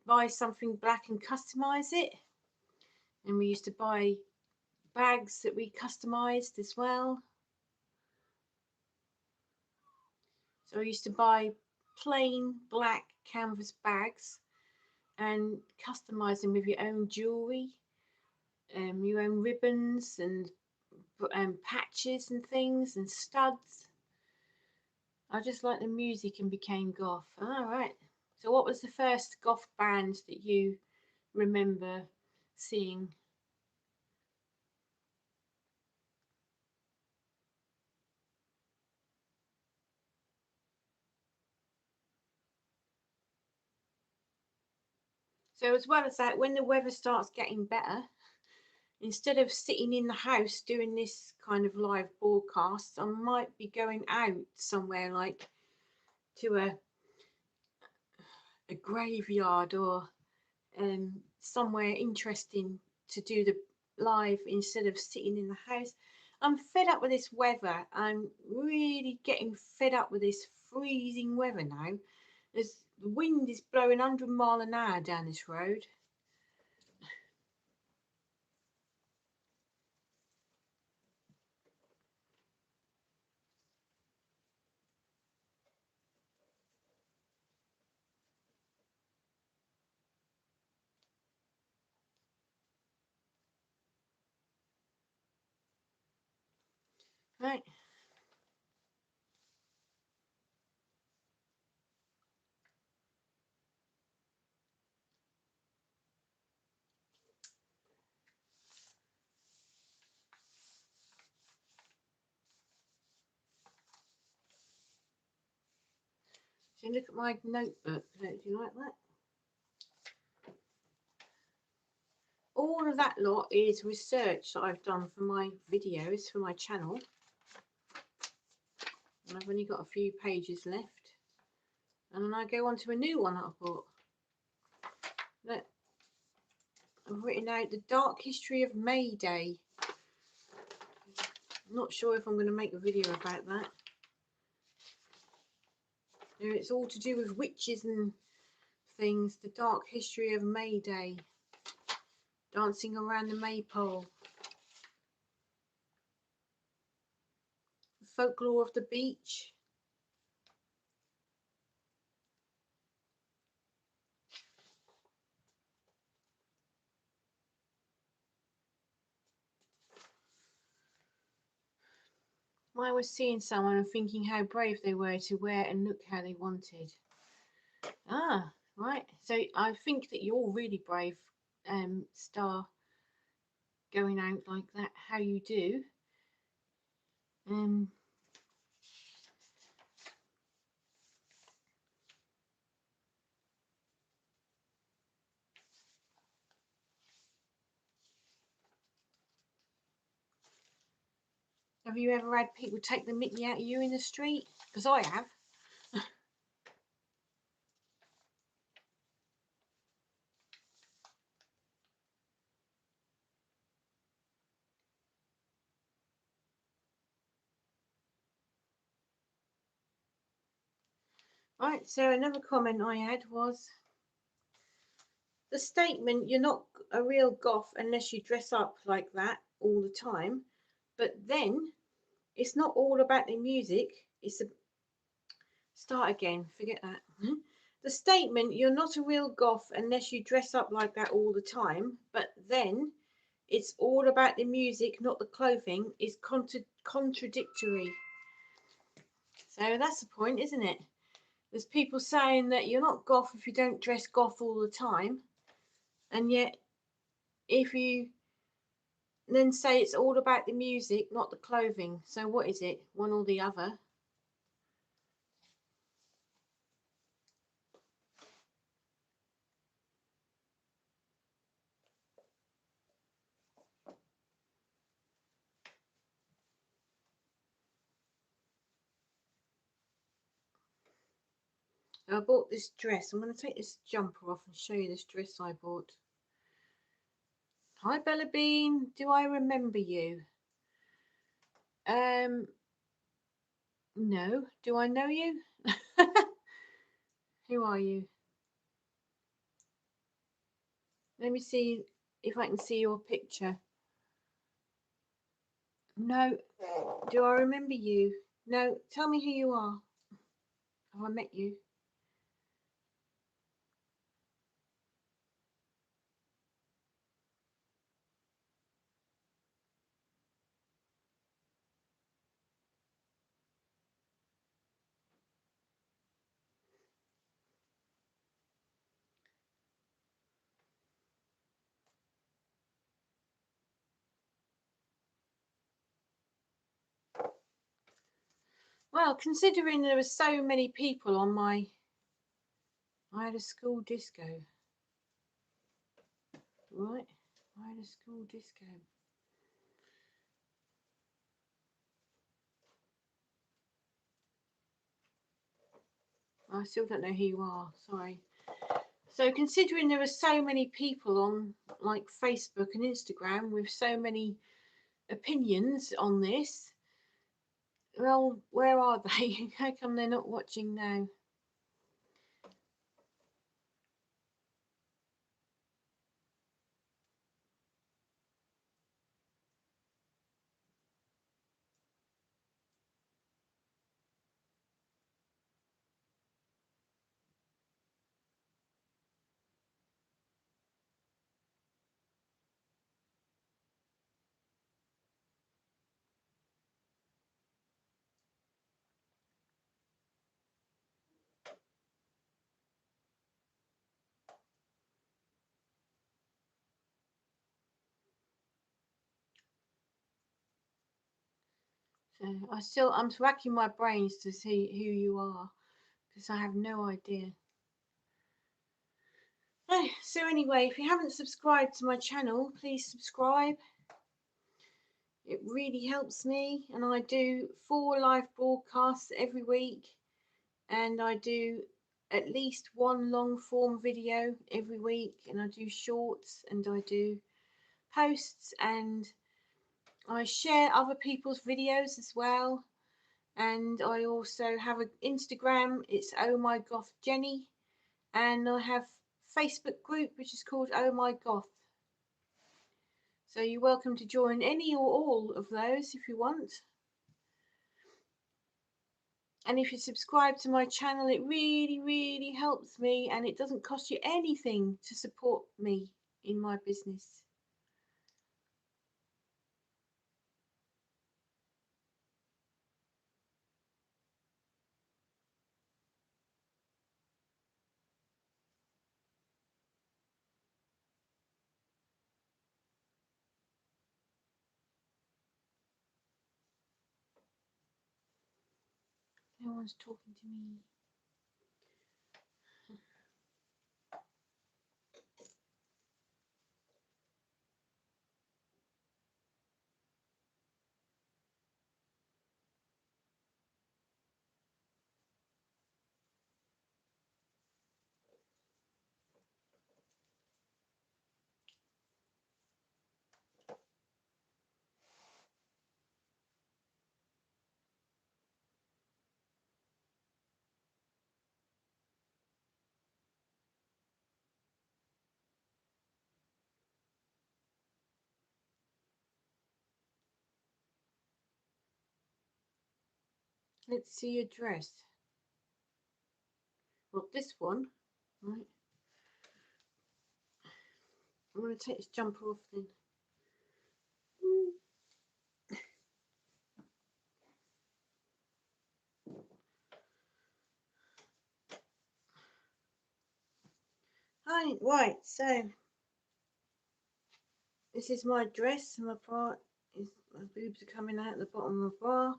S1: buy something black and customize it. And we used to buy bags that we customized as well. So I used to buy plain black canvas bags and customize them with your own jewelry, your own ribbons and patches and things and studs. I just liked the music and became goth. All right. So what was the first goth band that you remember seeing? So as well as that, when the weather starts getting better, instead of sitting in the house doing this kind of live broadcast, I might be going out somewhere like to a graveyard or somewhere interesting to do the live instead of sitting in the house. I'm fed up with this weather. I'm really getting fed up with this freezing weather now. The wind is blowing 100 miles an hour down this road. Right. So look at my notebook. Do you like that? All of that lot is research that I've done for my videos for my channel. And I've only got a few pages left. And then I go on to a new one that I bought. Look, I've written out the dark history of May Day. I'm not sure if I'm going to make a video about that. You know, it's all to do with witches and things. The dark history of May Day. Dancing around the maypole. The folklore of the beach. I was seeing someone and thinking how brave they were to wear and look how they wanted. Ah, right. So I think that you're really brave, Star, going out like that. How you do? Um, have you ever had people take the mickey out of you in the street? Because I have. Right. So another comment I had was the statement, "You're not a real goth unless you dress up like that all the time." But then it's not all about the music. It's a start again. Forget that. The statement, "You're not a real goth unless you dress up like that all the time." But then it's all about the music, not the clothing, is contradictory. So that's the point, isn't it? There's people saying that you're not goth if you don't dress goth all the time, and yet if you then say it's all about the music, not the clothing. So what is it? One or the other? I bought this dress. I'm going to take this jumper off and show you this dress I bought. Hi Bella Bean, do I remember you? No. Do I know you? Who are you? Let me see if I can see your picture. No. Do I remember you? No. Tell me who you are. Have I met you? Well, considering there were so many people on I had a school disco. Right? I had a school disco. I still don't know who you are. Sorry. So considering there are so many people on like Facebook and Instagram with so many opinions on this, well, where are they? How come they're not watching now? So I'm racking my brains to see who you are because I have no idea. So anyway, if you haven't subscribed to my channel, please subscribe. It really helps me, and I do 4 live broadcasts every week, and I do at least 1 long form video every week, and I do shorts, and I do posts, and I share other people's videos as well. And I also have an Instagram, it's Oh My Goth Jenny, and I have Facebook group which is called Oh My Goth. So you're welcome to join any or all of those if you want. And if you subscribe to my channel, it really helps me, and it doesn't cost you anything to support me in my business. No one's talking to me. Let's see your dress. Well, this one, right? I'm going to take this jumper off then. Hi, right, so this is my dress, and my bra is, my boobs are coming out the bottom of the bra.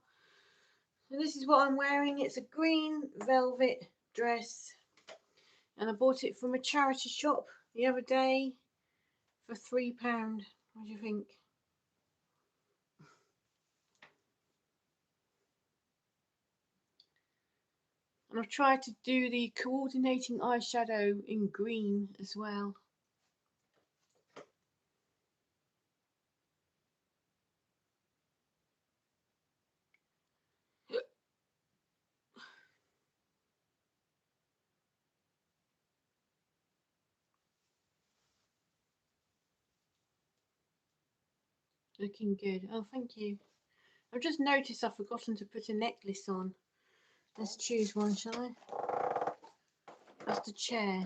S1: So this is what I'm wearing. It's a green velvet dress, and I bought it from a charity shop the other day for £3. What do you think? And I've tried to do the coordinating eyeshadow in green as well. Looking good. Oh, thank you. I've just noticed I've forgotten to put a necklace on. Let's choose one, shall I? That's the chair.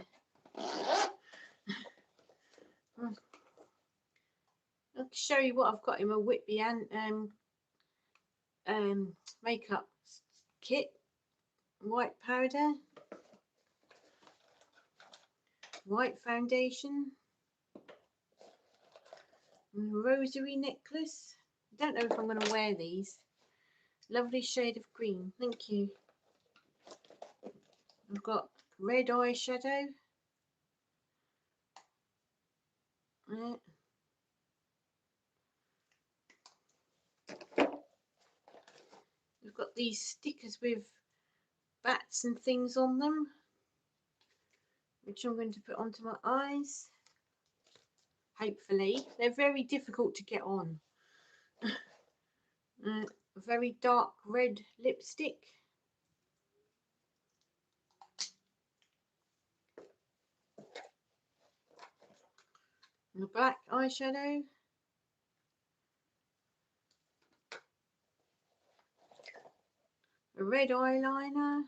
S1: I'll show you what I've got in my Whitby and makeup kit. White powder, white foundation, rosary necklace. I don't know if I'm going to wear these. Lovely shade of green. Thank you. I've got red eyeshadow. Yeah. We've got these stickers with bats and things on them, which I'm going to put onto my eyes. Hopefully. They're very difficult to get on. A very dark red lipstick. And a black eyeshadow. A red eyeliner.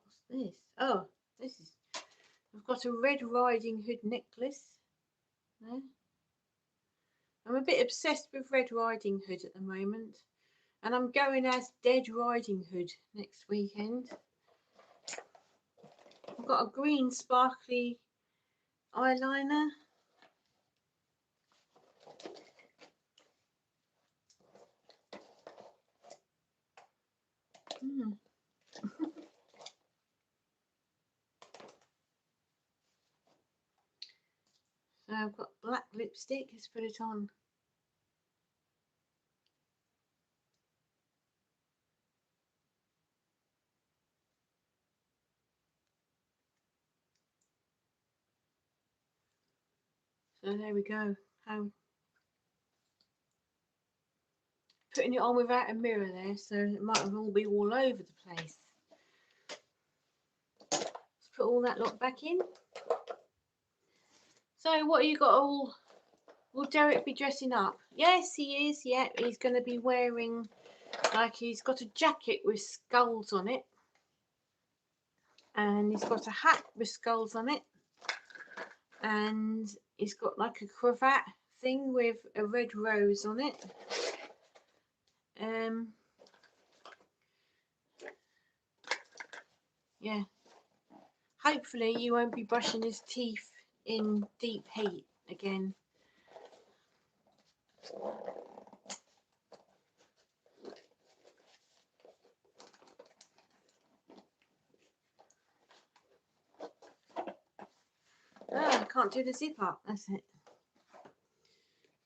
S1: What's this? Oh, this is... I've got a Red Riding Hood necklace. There. I'm a bit obsessed with Red Riding Hood at the moment. And I'm going as Dead Riding Hood next weekend. I've got a green sparkly eyeliner. So I've got black lipstick. Let's put it on. So there we go. Putting it on without a mirror there, so it might all be all over the place. Let's put all that lot back in. So what you got all? Will Derek be dressing up? Yes, he is. Yeah, he's going to be wearing, like, he's got a jacket with skulls on it. And he's got a hat with skulls on it. And he's got like a cravat thing with a red rose on it. Yeah. Hopefully he won't be brushing his teeth in deep heat again. I can't do the zip up. That's it.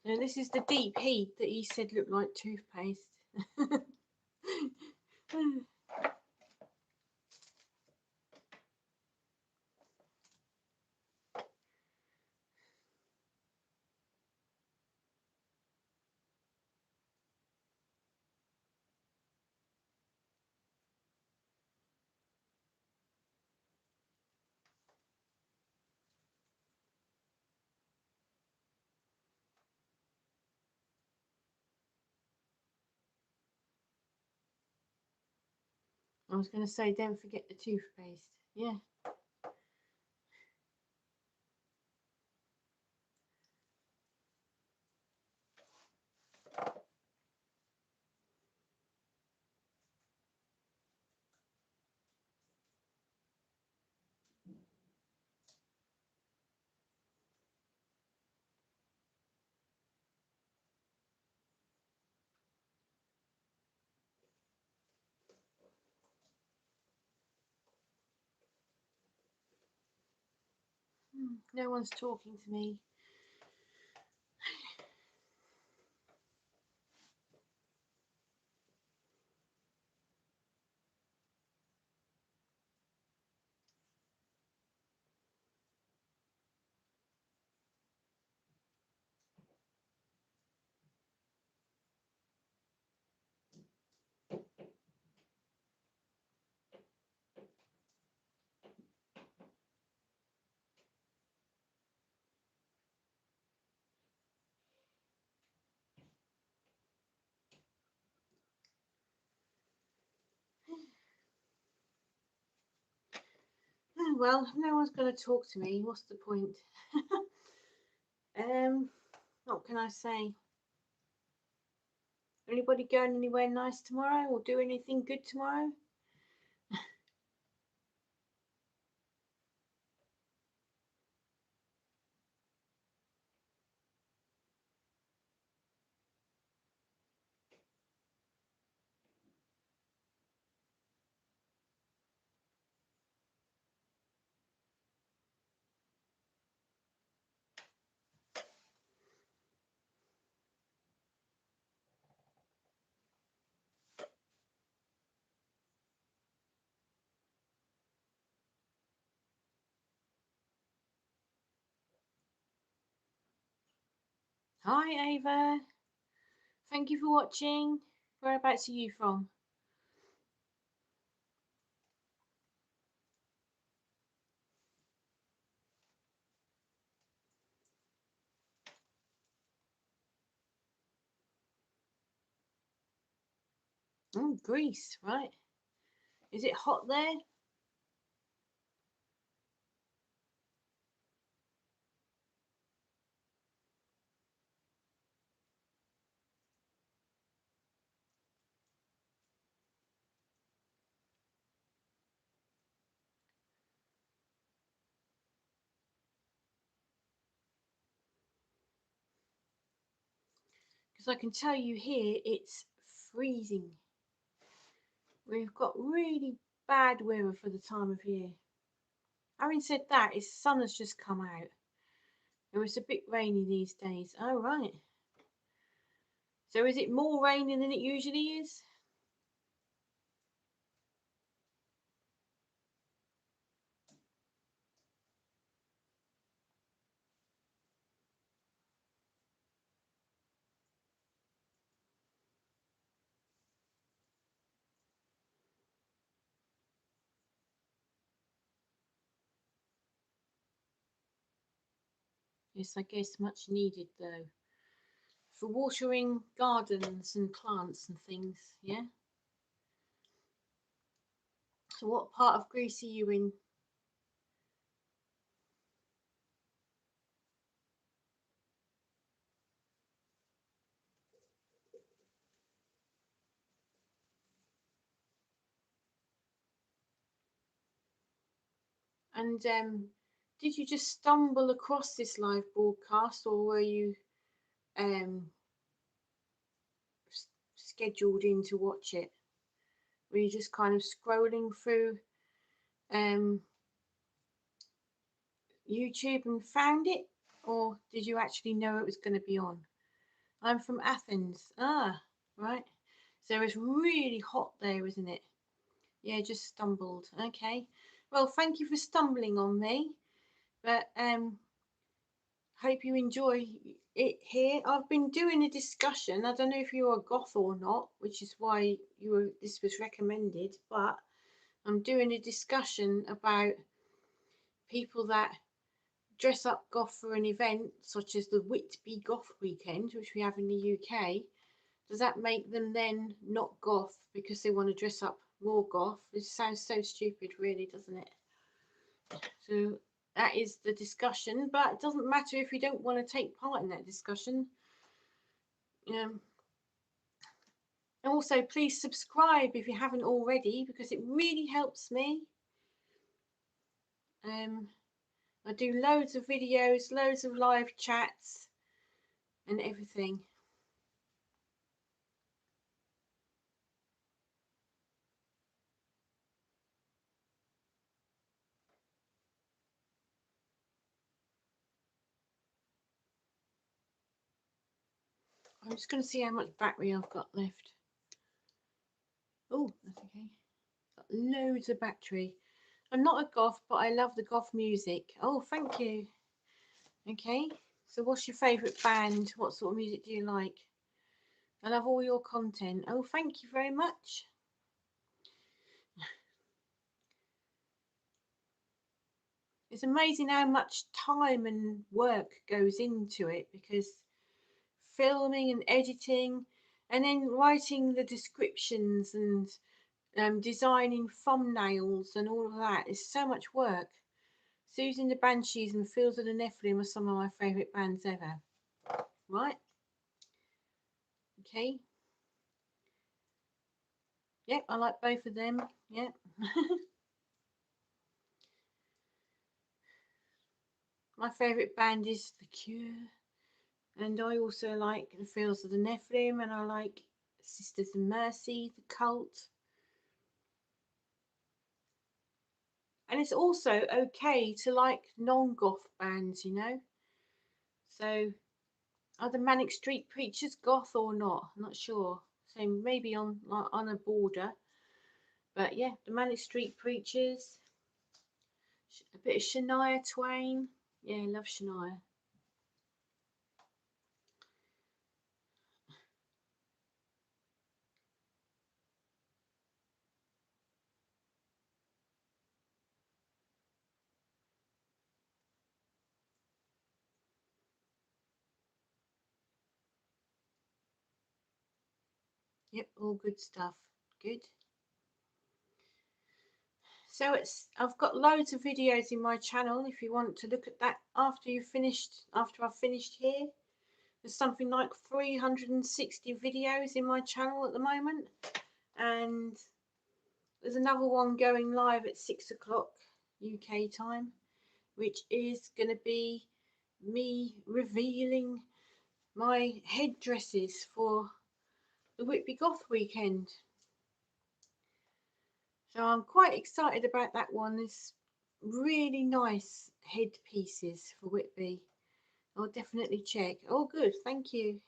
S1: Now this is the deep heat that he said looked like toothpaste. I was going to say, don't forget the toothpaste. Yeah. No one's talking to me. Well, if no one's going to talk to me, what's the point? What can I say? Anybody going anywhere nice tomorrow or do anything good tomorrow? Hi Ava, thank you for watching. Whereabouts are you from? Oh, Greece, right. Is it hot there? Because I can tell you here it's freezing. We've got really bad weather for the time of year. Having said that, the sun has just come out. It was a bit rainy these days. Oh, right. So is it more raining than it usually is? Yes, I guess much needed though. For watering gardens and plants and things, yeah? So what part of Greece are you in? And did you just stumble across this live broadcast, or were you um, scheduled in to watch it? Were you just kind of scrolling through YouTube and found it, or did you actually know it was going to be on? I'm from Athens. Ah, right. So it's really hot there, isn't it? Yeah, just stumbled. Okay. Well, thank you for stumbling on me. But hope you enjoy it here. I've been doing a discussion. I don't know if you're a goth or not, which is why this was recommended, but I'm doing a discussion about people that dress up goth for an event such as the Whitby Goth Weekend, which we have in the UK. Does that make them then not goth because they want to dress up more goth? It sounds so stupid, really, doesn't it? So that is the discussion, but it doesn't matter if you don't want to take part in that discussion. Also, please subscribe if you haven't already, because it really helps me. I do loads of videos, loads of live chats and everything. I'm just going to see how much battery I've got left. Oh, that's okay. Got loads of battery. I'm not a goth, but I love the goth music. Oh, thank you. Okay, so what's your favourite band? What sort of music do you like? I love all your content. Oh, thank you very much. It's amazing how much time and work goes into it, because filming and editing and then writing the descriptions and designing thumbnails and all of that is so much work. Susie and the Banshees and Fields of the Nephilim are some of my favourite bands ever. Right? Okay. Yep, I like both of them. Yep. My favourite band is The Cure. And I also like The Fields of the Nephilim, and I like Sisters of Mercy, The Cult. And it's also okay to like non-goth bands, you know. So are the Manic Street Preachers goth or not? I'm not sure. So maybe on a border. But yeah, the Manic Street Preachers. A bit of Shania Twain. Yeah, I love Shania. Yep, all good stuff. Good. So I've got loads of videos in my channel if you want to look at that after I've finished here. There's something like 360 videos in my channel at the moment, and there's another one going live at 6 o'clock UK time, which is going to be me revealing my headdresses for the Whitby Goth weekend. So I'm quite excited about that one. There's really nice headpieces for Whitby. I'll definitely check. Oh, good, thank you.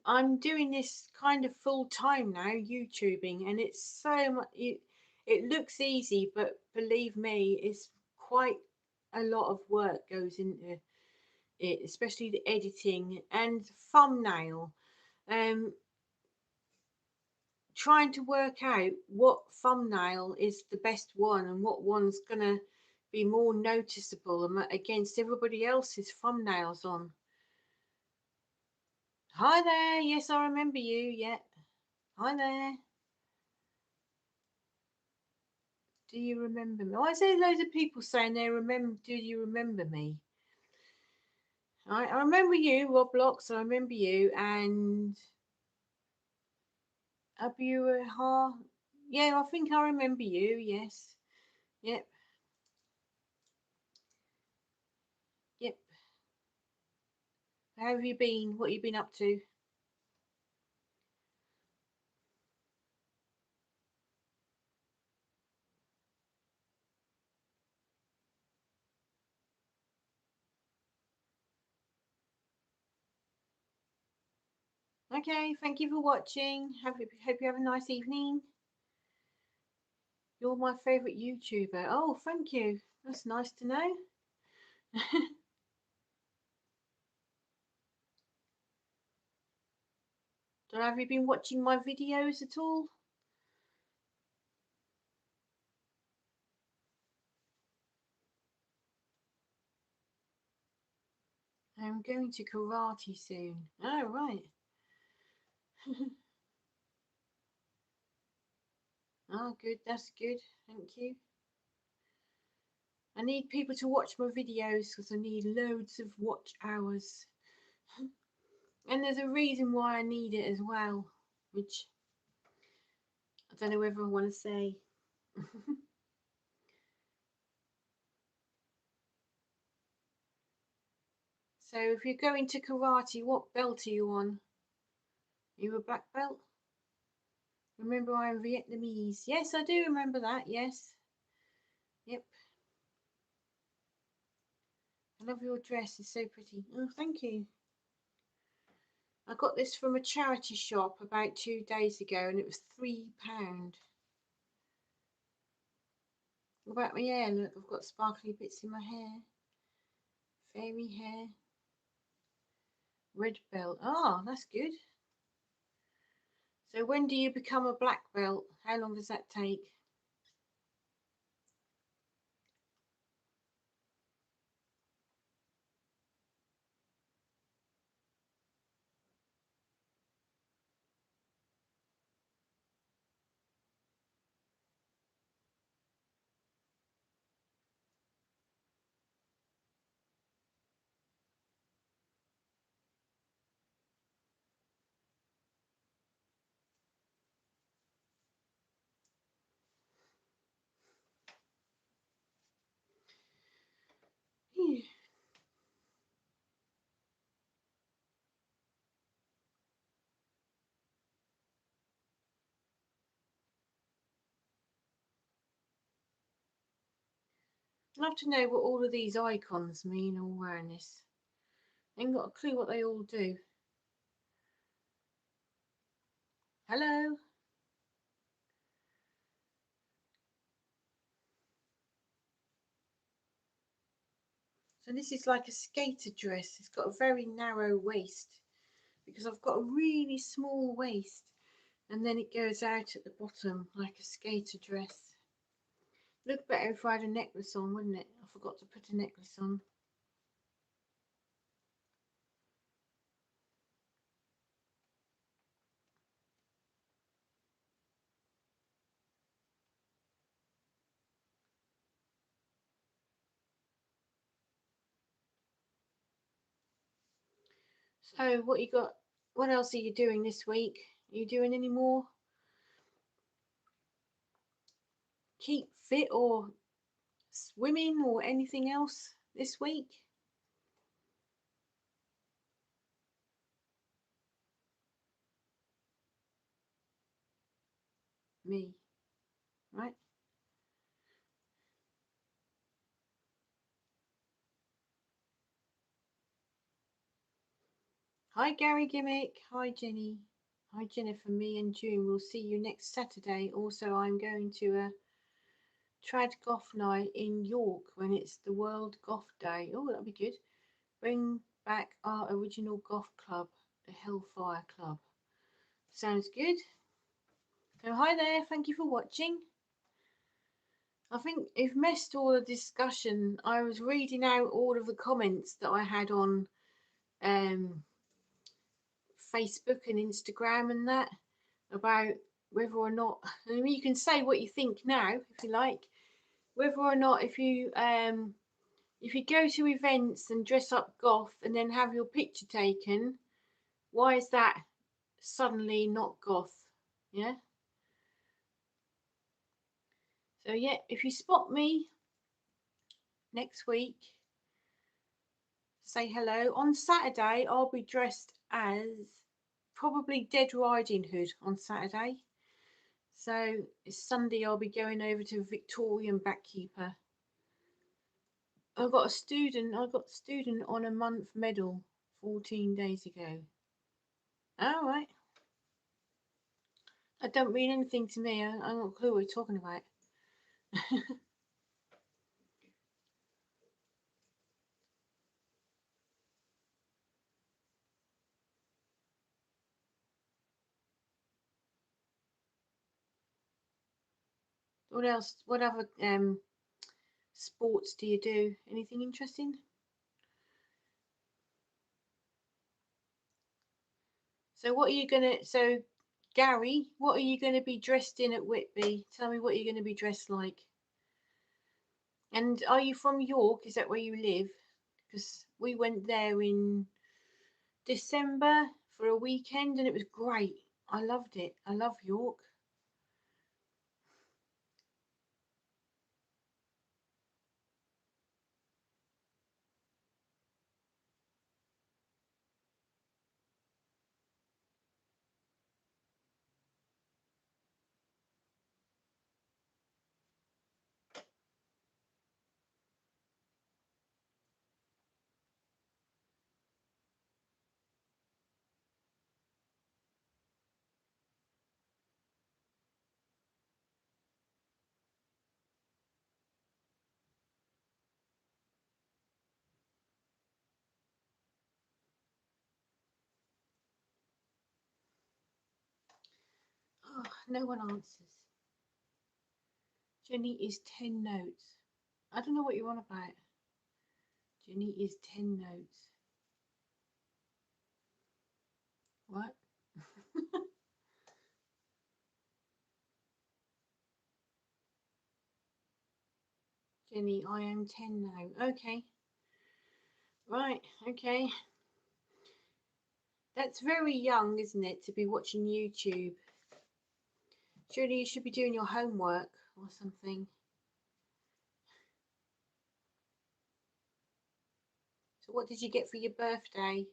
S1: I'm doing this kind of full time now, YouTubing, and it's so much. It looks easy, but believe me, it's quite a lot of work goes into it, especially the editing and thumbnail. Trying to work out what thumbnail is the best one and what one's gonna be more noticeable against everybody else's thumbnails on. Hi there, yes, I remember you. Yeah, hi there. Do you remember me? I see loads of people saying they remember. Do you remember me? I remember you, Roblox. I remember you, and Abu Ha. Yeah, I think I remember you. Yes. Yep. Yep. How have you been? What have you been up to? Okay, thank you for watching. Hope you have a nice evening. You're my favourite YouTuber. Oh, thank you. That's nice to know. So have you been watching my videos at all? I'm going to karate soon. Oh, right. Oh, good. That's good. Thank you. I need people to watch my videos because I need loads of watch hours. And there's a reason why I need it as well, which I don't know whether I want to say. So if you're going to karate, what belt are you on? Are you a black belt? Remember I am Vietnamese. Yes, I do remember that. Yes. Yep. I love your dress, it's so pretty. Oh, thank you. I got this from a charity shop about 2 days ago and it was £3. What about my hair? Look, I've got sparkly bits in my hair. Fairy hair. Red belt. Oh, that's good. So when do you become a black belt? How long does that take? Phew. I'd love to know what all of these icons mean all wearing this. I ain't got a clue what they all do. Hello? So this is like a skater dress. It's got a very narrow waist because I've got a really small waist and then it goes out at the bottom like a skater dress. Look better if I had a necklace on, wouldn't it? I forgot to put a necklace on. So what you got? What else are you doing this week? Are you doing any more? Keep fit or swimming or anything else this week? Me, right? Hi Gary Gimmick. Hi Jenny. Hi Jennifer. Me and June will see you next Saturday. Also, I'm going to a trad goth night in York when it's the World Goth Day. Oh, that'll be good. Bring back our original goth club, the Hellfire Club. Sounds good. So hi there. Thank you for watching. I think it missed all the discussion. I was reading out all of the comments that I had on Facebook and Instagram and that about whether or not, I mean, you can say what you think now if you like, whether or not if you go to events and dress up goth and then have your picture taken, why is that suddenly not goth? Yeah. So yeah, if you spot me next week, say hello. On Saturday, I'll be dressed as probably Dead Riding Hood on Saturday. So Sunday, I'll be going over to Victorian Backkeeper. I got student on a month medal 14 days ago. All right. That don't mean anything to me. I don't got a clue what you're talking about. What else? What other sports do you do? Anything interesting? So what are you gonna? So Gary, what are you gonna be dressed in at Whitby? Tell me what you're gonna be dressed like. And are you from York? Is that where you live? Because we went there in December for a weekend and it was great. I loved it. I love York. No one answers. Jenny is 10 notes. I don't know what you're on about. Jenny is 10 notes. What? Jenny, I am 10 now. Okay. Right, okay. That's very young, isn't it, to be watching YouTube? Surely you should be doing your homework or something. So what did you get for your birthday?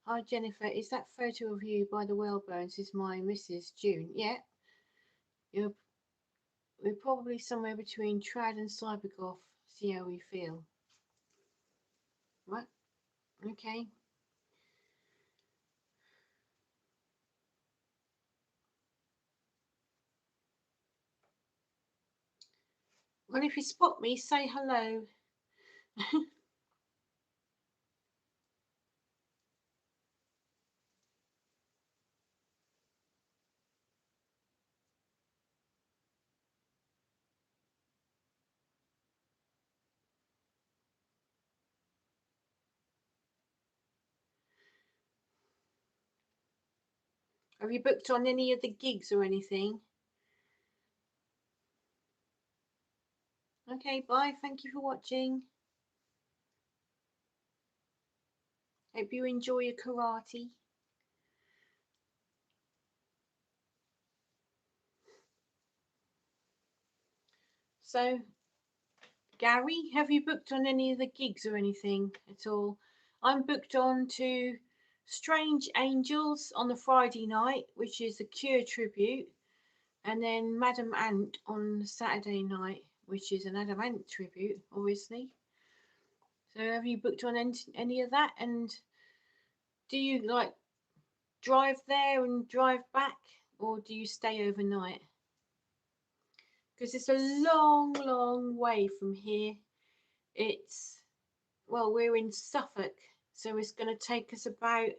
S1: Hi Jennifer, is that photo of you by the Wellbones is my Mrs. June? Yeah. We're probably somewhere between trad and cybergoth. See how we feel. Right? Okay. Well, if you spot me, say hello. Have you booked on any of the gigs or anything? Okay, bye. Thank you for watching. Hope you enjoy your karate. So, Gary, have you booked on any of the gigs or anything at all? I'm booked on to Strange Angels on the Friday night, which is a Cure tribute, and then Madam Ant on Saturday night, which is an Adam Ant tribute, obviously. So have you booked on any of that? And do you like drive there and drive back, or do you stay overnight? Because it's a long way from here. It's, well, we're in Suffolk, so it's going to take us about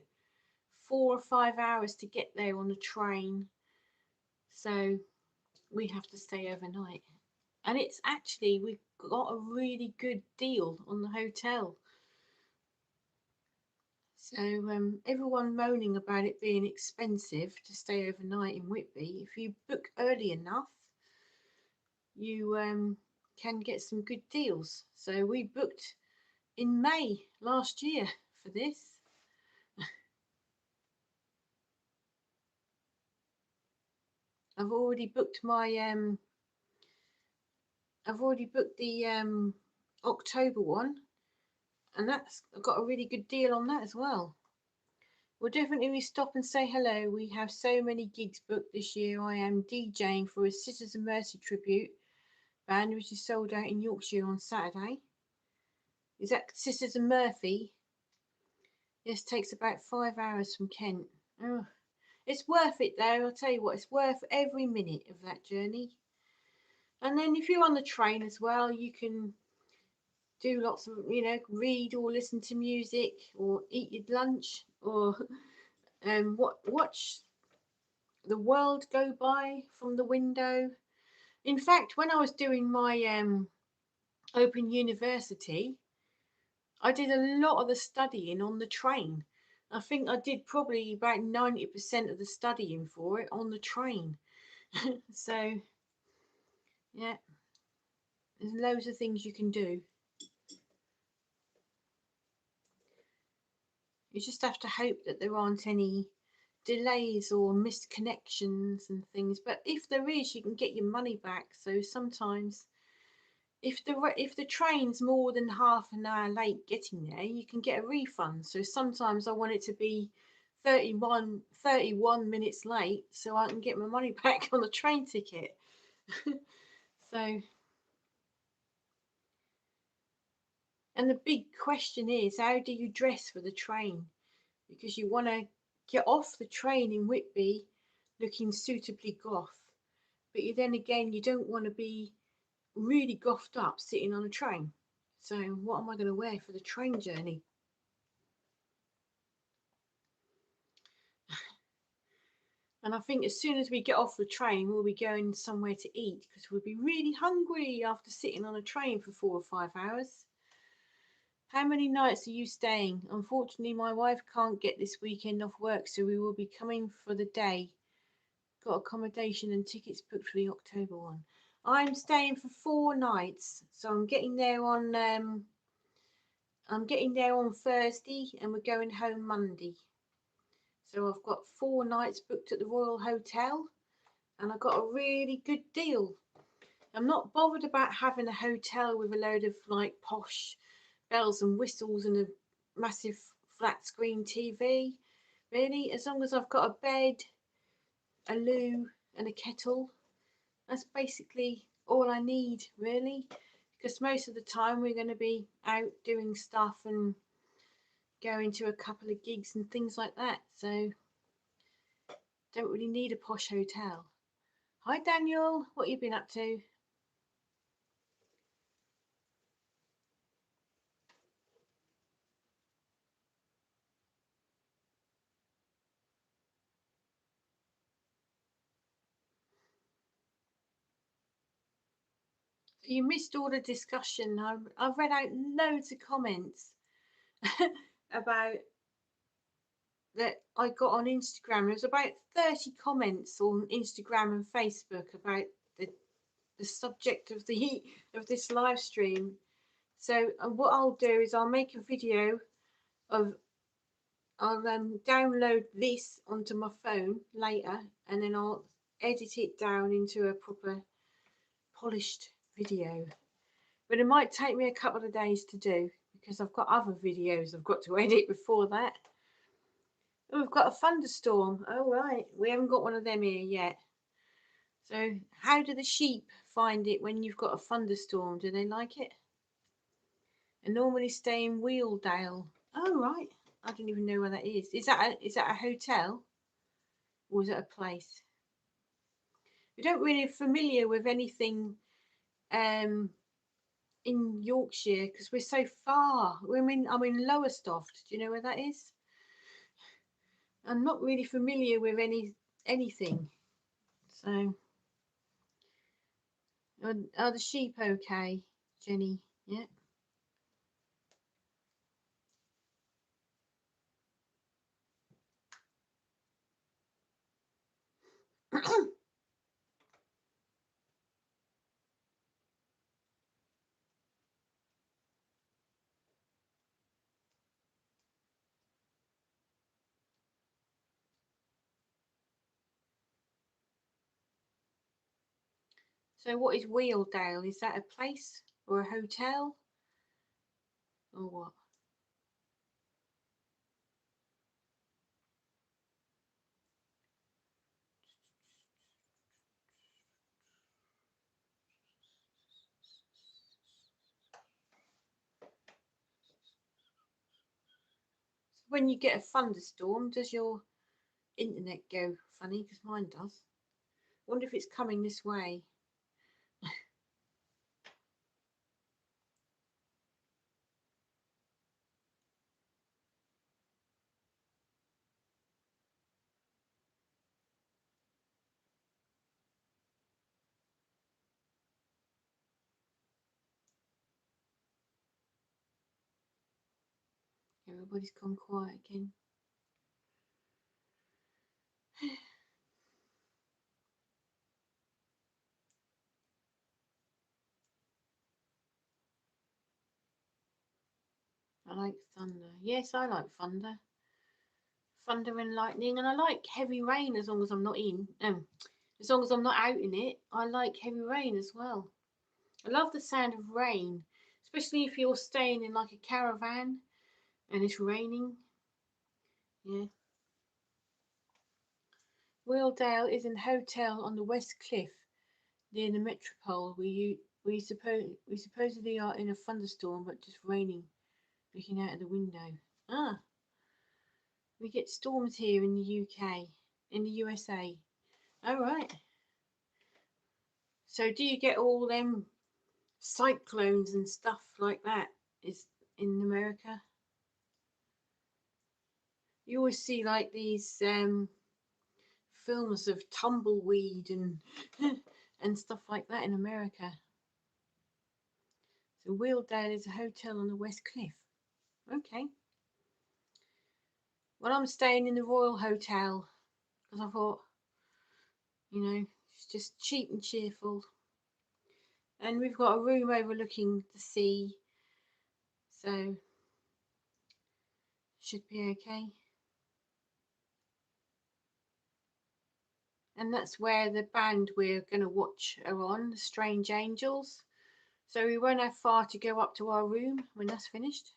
S1: 4 or 5 hours to get there on the train. So we have to stay overnight. And it's actually, we got a really good deal on the hotel. So everyone moaning about it being expensive to stay overnight in Whitby, if you book early enough, you can get some good deals. So we booked in May last year for this. I've already booked my I've already booked the October one, and that's, I've got a really good deal on that as well. We'll definitely stop and say hello. We have so many gigs booked this year. I am DJing for a Sisters of Mercy tribute band, which is sold out in Yorkshire on Saturday. Is that Sisters of Murphy? Yes, takes about 5 hours from Kent. Oh, it's worth it though. I'll tell you what, it's worth every minute of that journey. And then if you're on the train as well, you can do lots of, you know, read or listen to music or eat your lunch or watch the world go by from the window. In fact, when I was doing my Open University, I did a lot of the studying on the train. I think I did probably about 90% of the studying for it on the train. So, yeah, there's loads of things you can do. You just have to hope that there aren't any delays or missed connections and things. But if there is, you can get your money back. So sometimes, if the train's more than half an hour late getting there, you can get a refund. So sometimes I want it to be 31 minutes late so I can get my money back on the train ticket. So, and the big question is, how do you dress for the train? Because you want to get off the train in Whitby looking suitably goth. but then again, you don't want to be really gothed up sitting on a train. So what am I going to wear for the train journey? And I think as soon as we get off the train, we'll be going somewhere to eat because we'll be really hungry after sitting on a train for 4 or 5 hours. How many nights are you staying? Unfortunately, my wife can't get this weekend off work, so we will be coming for the day. Got accommodation and tickets booked for the October one. I'm staying for 4 nights, so I'm getting there on Thursday, and we're going home Monday. So I've got 4 nights booked at the Royal Hotel, and I got a really good deal. I'm not bothered about having a hotel with a load of like posh bells and whistles and a massive flat screen TV. Really, as long as I've got a bed, a loo, and a kettle, that's basically all I need, really. Because most of the time we're going to be out doing stuff and going to a couple of gigs and things like that. So don't really need a posh hotel. Hi Daniel, what you been up to? You missed all the discussion. I've read out loads of comments about that I got on Instagram. There was about 30 comments on Instagram and Facebook about the subject of this live stream. So what I'll do is I'll make a video of I'll download this onto my phone later, and then I'll edit it down into a proper polished video. But it might take me a couple of days to do because I've got other videos I've got to edit before that. Oh, we've got a thunderstorm. Oh right, we haven't got one of them here yet. So how do the sheep find it when you've got a thunderstorm? Do they like it? I normally stay in Wheeldale. Oh right, I don't even know where that is. Is that a hotel, or is it a place? We don't really familiar with anything in Yorkshire because we're so far. I'm in Lowestoft. Do you know where that is? I'm not really familiar with anything. So are the sheep okay, Jenny? Yeah. So what is Wheeldale? Is that a place or a hotel or what? So when you get a thunderstorm, does your internet go funny? Because mine does. I wonder if it's coming this way. Everybody's gone quiet again. I like thunder. Yes, I like thunder. Thunder and lightning, and I like heavy rain as long as I'm not in. As long as I'm not out in it, I like heavy rain as well. I love the sound of rain, especially if you're staying in like a caravan and it's raining. Yeah. Wheeldale is a hotel on the West Cliff near the Metropole. We supposedly are in a thunderstorm, but just raining, looking out of the window. Ah, we get storms here in the UK, in the USA. All right. So do you get all them cyclones and stuff like that is in America? You always see like these films of tumbleweed and and stuff like that in America. So Wheeldale is a hotel on the West Cliff. Okay. Well, I'm staying in the Royal Hotel because I thought, you know, it's just cheap and cheerful. And we've got a room overlooking the sea, so should be okay. And that's where the band we're going to watch are on, the Strange Angels. So we won't have far to go up to our room when that's finished.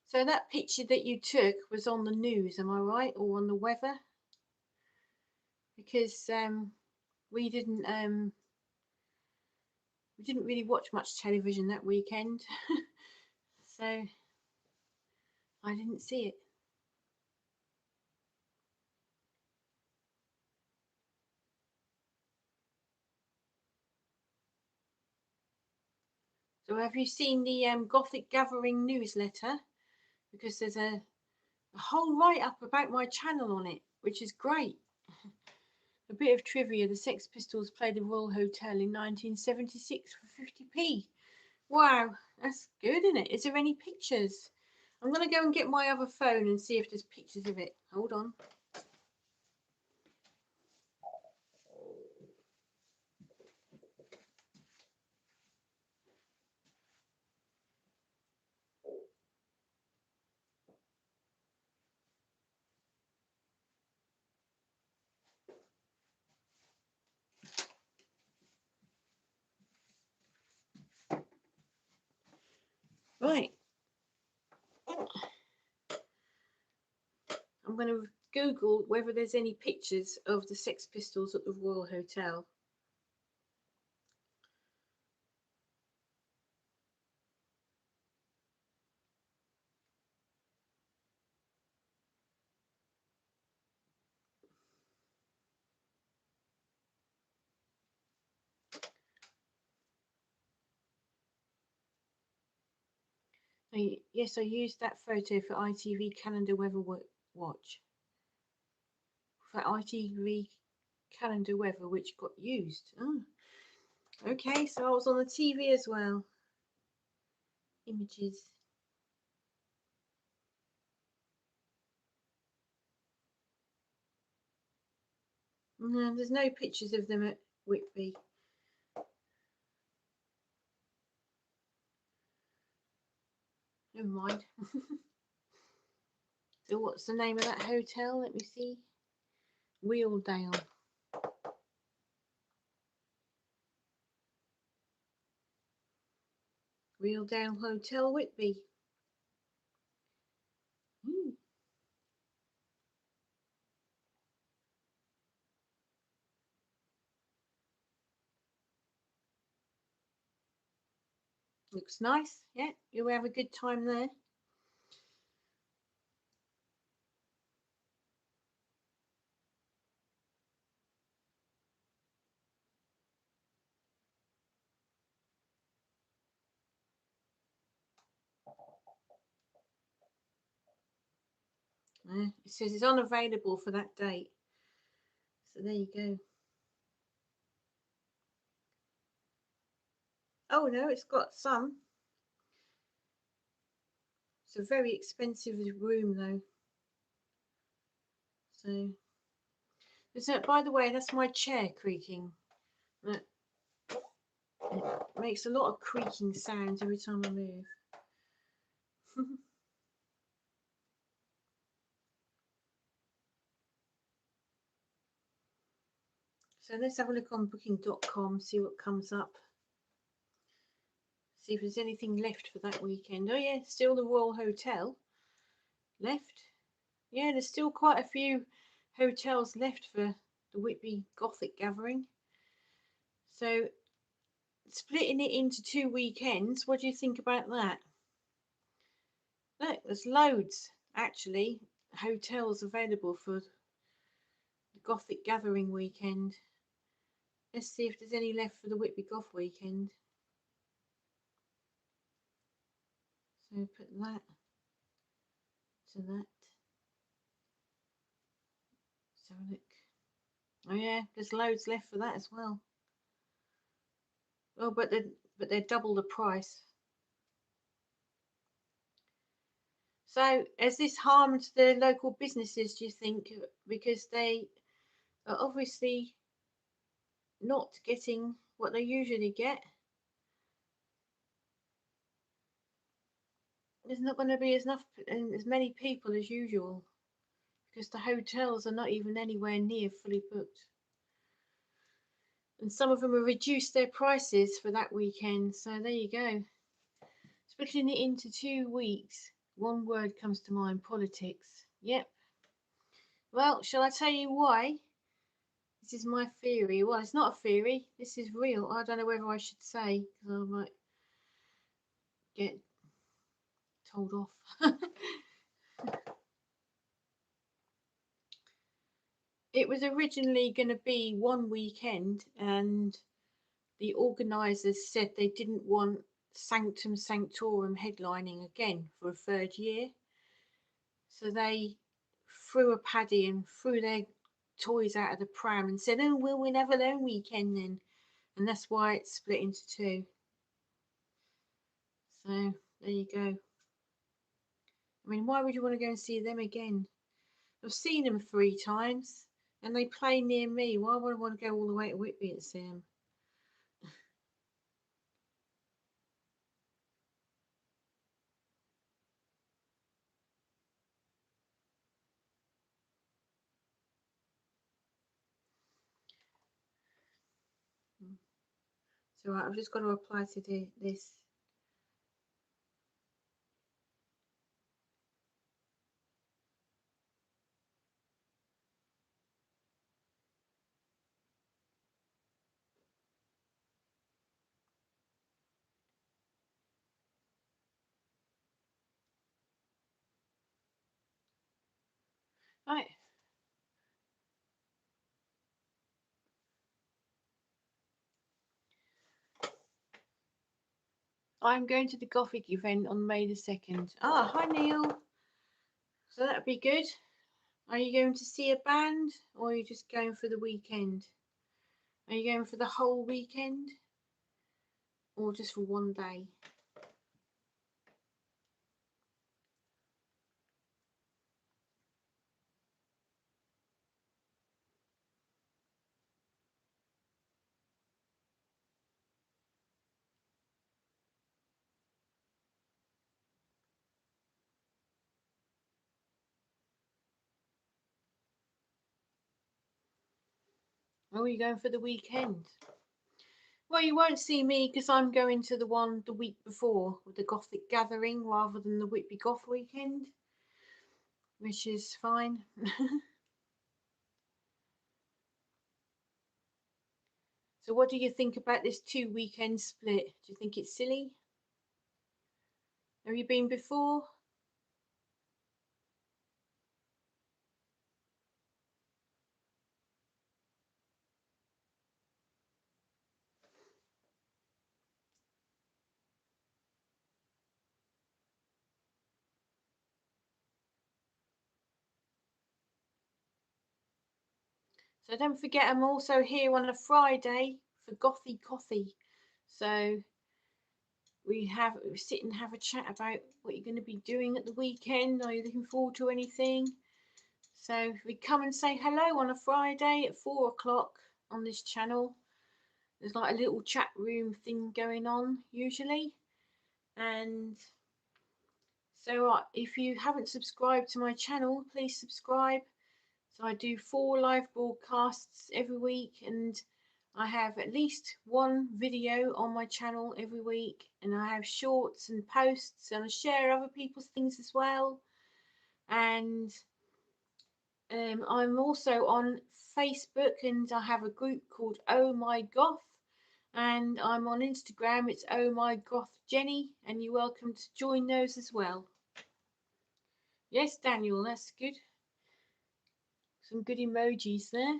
S1: So that picture that you took was on the news, am I right, or on the weather? Because we didn't really watch much television that weekend, so I didn't see it. So have you seen the Gothic Gathering newsletter? Because there's a whole write-up about my channel on it, which is great. A bit of trivia: the Sex Pistols played the Royal Hotel in 1976 for 50p. Wow, that's good, isn't it? Is there any pictures? I'm going to go and get my other phone and see if there's pictures of it. Hold on. Right. I'm going to Google whether there's any pictures of the Sex Pistols at the Royal Hotel. Yes, I used that photo for ITV Calendar Weather Watch. For ITV Calendar Weather, which got used. Oh. Okay, so I was on the TV as well. Images. No, there's no pictures of them at Whitby. Never mind. So what's the name of that hotel? Let me see. Wheeldale. Wheeldale Hotel, Whitby. Looks nice. Yeah, you'll have a good time there. It says it's unavailable for that date. So there you go. Oh no, it's got some. It's a very expensive room though. So, by the way, that's my chair creaking. It makes a lot of creaking sounds every time I move. So let's have a look on booking.com, see what comes up. See if there's anything left for that weekend. Oh yeah, still the Royal Hotel left. Yeah, there's still quite a few hotels left for the Whitby Gothic gathering. So splitting it into 2 weekends, what do you think about that? Look, there's loads actually hotels available for the Gothic gathering weekend. Let's see if there's any left for the Whitby Goth weekend. So put that to that. So look. Oh yeah, there's loads left for that as well. Oh, but they're double the price. So has this harmed the local businesses, do you think? Because they are obviously not getting what they usually get. There's not going to be as many people as usual because the hotels are not even anywhere near fully booked. And some of them have reduced their prices for that weekend. So there you go. Splitting it into 2 weeks. One word comes to mind: politics. Yep. Well, shall I tell you why? This is my theory. Well, it's not a theory. This is real. I don't know whether I should say because I might get told off. It was originally going to be one weekend, and the organisers said they didn't want Sanctum Sanctorum headlining again for a third year. So they threw a paddy and threw their toys out of the pram and said, oh, well, we'll have a lone weekend then. And that's why it's split into two. So there you go. I mean, why would you want to go and see them again? I've seen them 3 times and they play near me. Why would I want to go all the way to Whitby and see them? So I've just got to apply to this. Right. I'm going to the Gothic event on May the 2nd. Ah, hi Neil. So that'd be good. Are you going to see a band or are you just going for the weekend? Are you going for the whole weekend or just for one day? Or are you going for the weekend? Well, you won't see me because I'm going to the one the week before with the Gothic gathering rather than the Whitby Goth weekend, which is fine. So what do you think about this 2 weekend split? Do you think it's silly? Have you been before? So don't forget, I'm also here on a Friday for Gothy Coffee. So we sit and have a chat about what you're going to be doing at the weekend. Are you looking forward to anything? So if we come and say hello on a Friday at 4 o'clock on this channel. There's like a little chat room thing going on usually. And so if you haven't subscribed to my channel, please subscribe. So I do 4 live broadcasts every week, and I have at least one video on my channel every week, and I have shorts and posts, and I share other people's things as well. And I'm also on Facebook and I have a group called Oh My Goth, and I'm on Instagram, it's Oh My Goth Jenny, and you're welcome to join those as well. Yes, Daniel, that's good. Some good emojis there.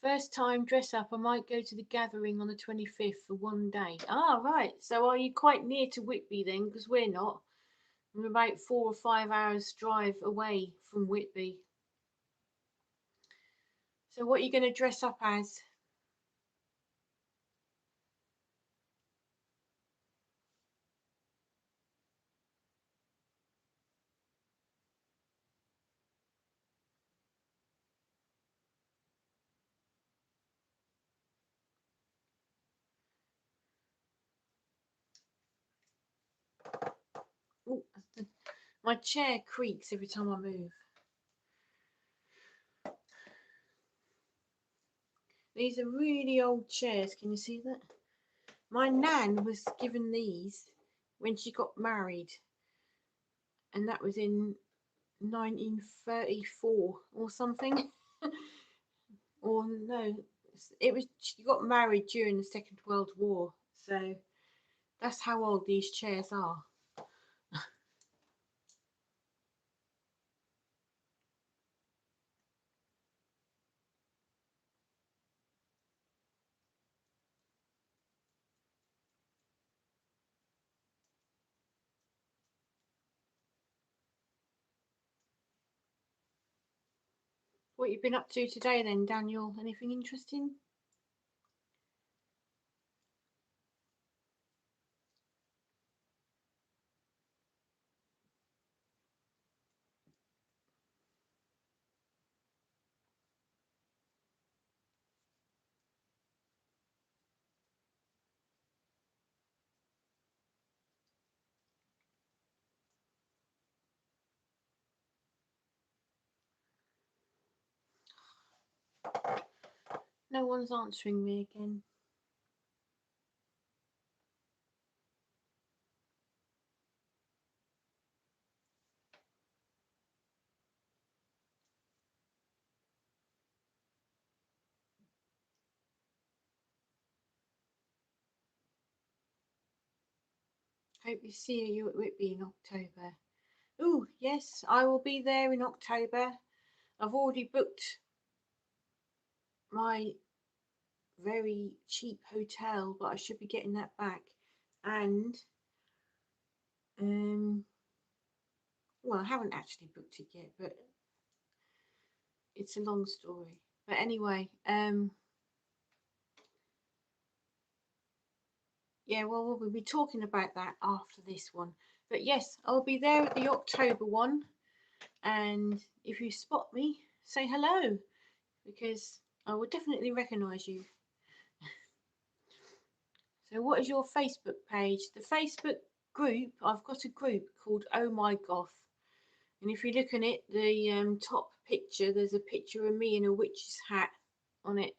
S1: First time dress up, I might go to the gathering on the 25th for one day. Ah, right. So are you quite near to Whitby then? Because we're not. We're about 4 or 5 hours drive away from Whitby. So what are you going to dress up as? Ooh, my chair creaks every time I move. These are really old chairs. Can you see that? My nan was given these when she got married, and that was in 1934 or something. Or no, it was, she got married during the Second World War, so that's how old these chairs are. What you been up to today then, Daniel? Anything interesting? No one's answering me again. Hope you see you at Whitby in October. Oh, yes, I will be there in October. I've already booked my very cheap hotel, but I should be getting that back. And well, I haven't actually booked it yet, but it's a long story. But anyway, yeah, well, we'll be talking about that after this one. But yes, I'll be there at the October one, and if you spot me, say hello, because I will definitely recognise you. So what is your Facebook page? The Facebook group, I've got a group called Oh My Goth, and if you look at it, the top picture, there's a picture of me in a witch's hat on it.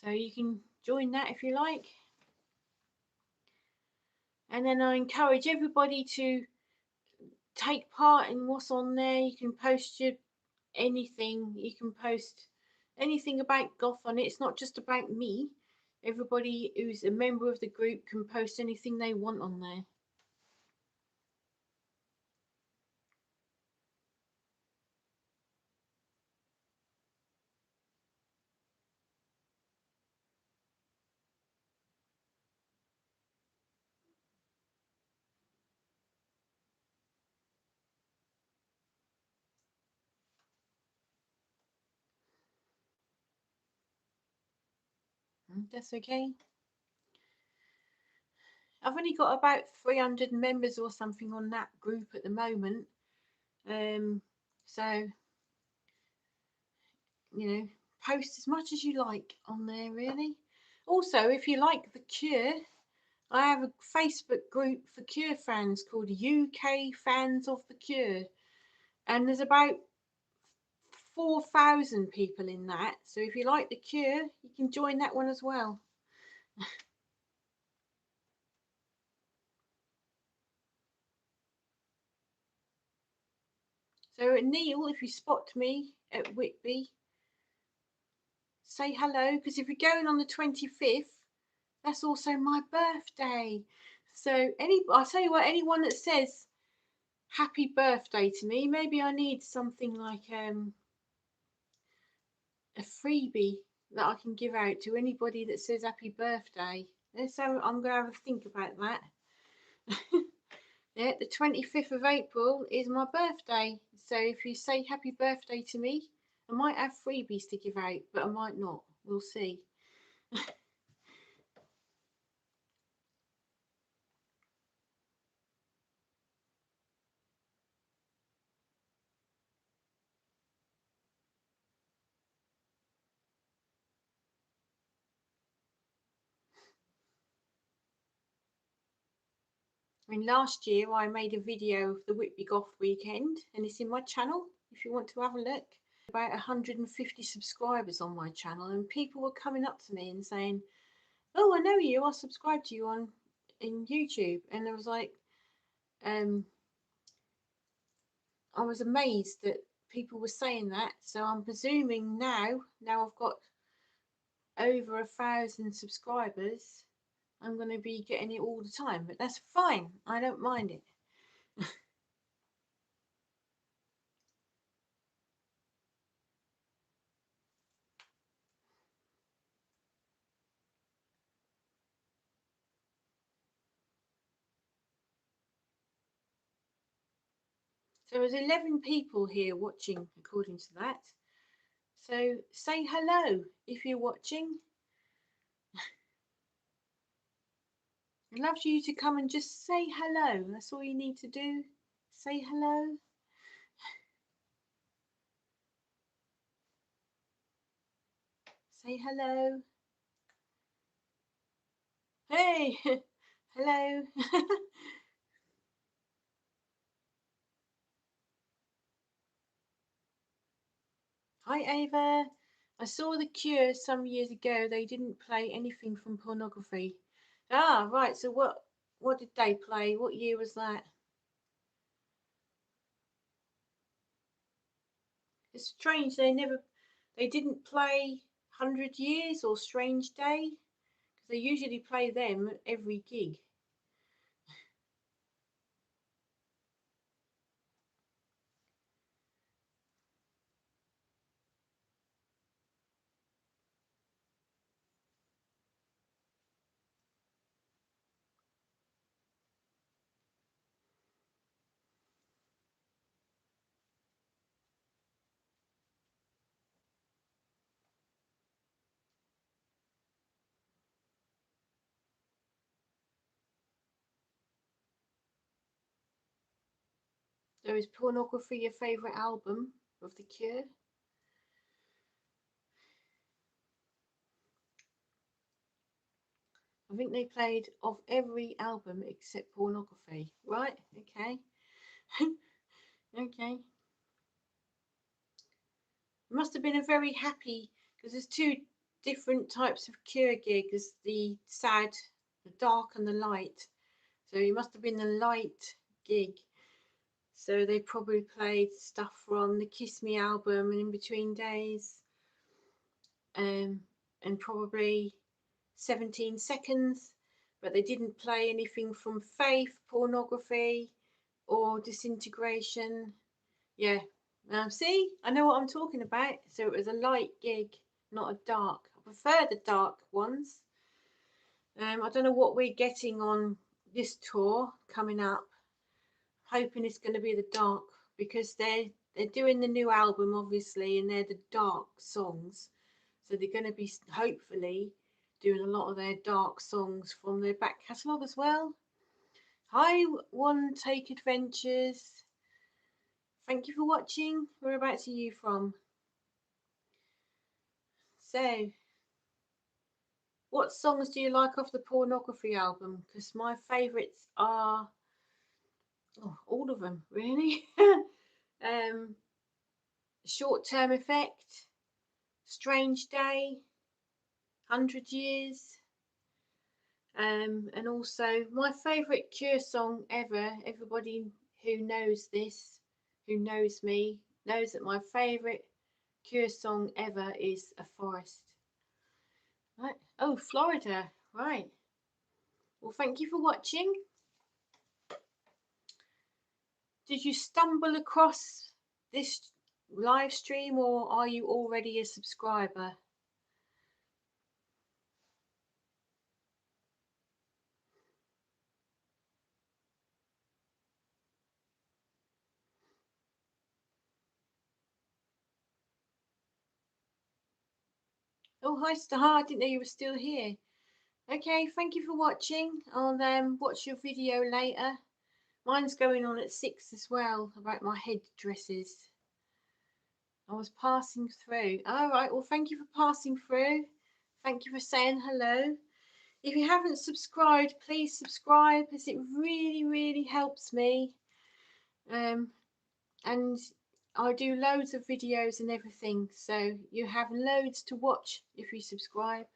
S1: So you can join that if you like. And then I encourage everybody to take part in what's on there. You can post your anything. You can post anything about Goth on it. It's not just about me. Everybody who's a member of the group can post anything they want on there. That's okay. I've only got about 300 members or something on that group at the moment. So, you know, post as much as you like on there, really. Also, if you like The Cure, I have a Facebook group for Cure fans called UK Fans of The Cure, and there's about 4,000 people in that. So if you like The Cure, you can join that one as well. So Neil, if you spot me at Whitby, say hello, because if you're going on the 25th, that's also my birthday. So I'll tell you what, anyone that says happy birthday to me, maybe I need something like a freebie that I can give out to anybody that says happy birthday. So I'm going to have a think about that. Yeah, the 25th of April is my birthday. So if you say happy birthday to me, I might have freebies to give out, but I might not. We'll see. I mean, last year I made a video of the Whitby Goth weekend, and it's in my channel if you want to have a look. About 150 subscribers on my channel, and people were coming up to me and saying, "Oh, I know you. I subscribed to you on in YouTube," and I was like, I was amazed that people were saying that. So I'm presuming now I've got over 1,000 subscribers, I'm going to be getting it all the time, but that's fine. I don't mind it. So there's 11 people here watching according to that. So say hello if you're watching. I'd love you to come and just say hello. That's all you need to do. Say hello. Say hello. Hey, hello. Hi Ava. I saw The Cure some years ago. They didn't play anything from pornography. Ah, right. So what did they play? What year was that? It's strange they didn't play 100 Years or Strange Day, because they usually play them at every gig. So is Pornography your favourite album of The Cure? I think they played off every album except Pornography. Right, okay. Okay. It must have been a very happy, because there's two different types of Cure gig. There's the sad, the dark and the light. So it must have been the light gig. So they probably played stuff from the Kiss Me album and In Between Days, and probably 17 Seconds, but they didn't play anything from Faith, Pornography, or Disintegration. Yeah, see, I know what I'm talking about. So it was a light gig, not a dark. I prefer the dark ones. I don't know what we're getting on this tour coming up. Hoping it's going to be the dark, because they're doing the new album obviously, and they're the dark songs. So they're going to be hopefully doing a lot of their dark songs from their back catalogue as well. Hi, One Take Adventures. Thank you for watching. Whereabouts are you from? So, what songs do you like off the Pornography album? Because my favourites are all of them, really. Short Term Effect, Strange Day, 100 Years, and also my favourite Cure song ever, everybody who knows this, who knows me knows that my favourite Cure song ever is A Forest. Right. Oh, Florida. Right. Well, thank you for watching. Did you stumble across this live stream, or are you already a subscriber? Oh, hi Star, I didn't know you were still here. Okay, thank you for watching. I'll watch your video later. Mine's going on at 6 as well, about my head dresses. I was passing through. All right, well, thank you for passing through. Thank you for saying hello. If you haven't subscribed, please subscribe, as it really, really helps me. And I do loads of videos and everything, so you have loads to watch if you subscribe.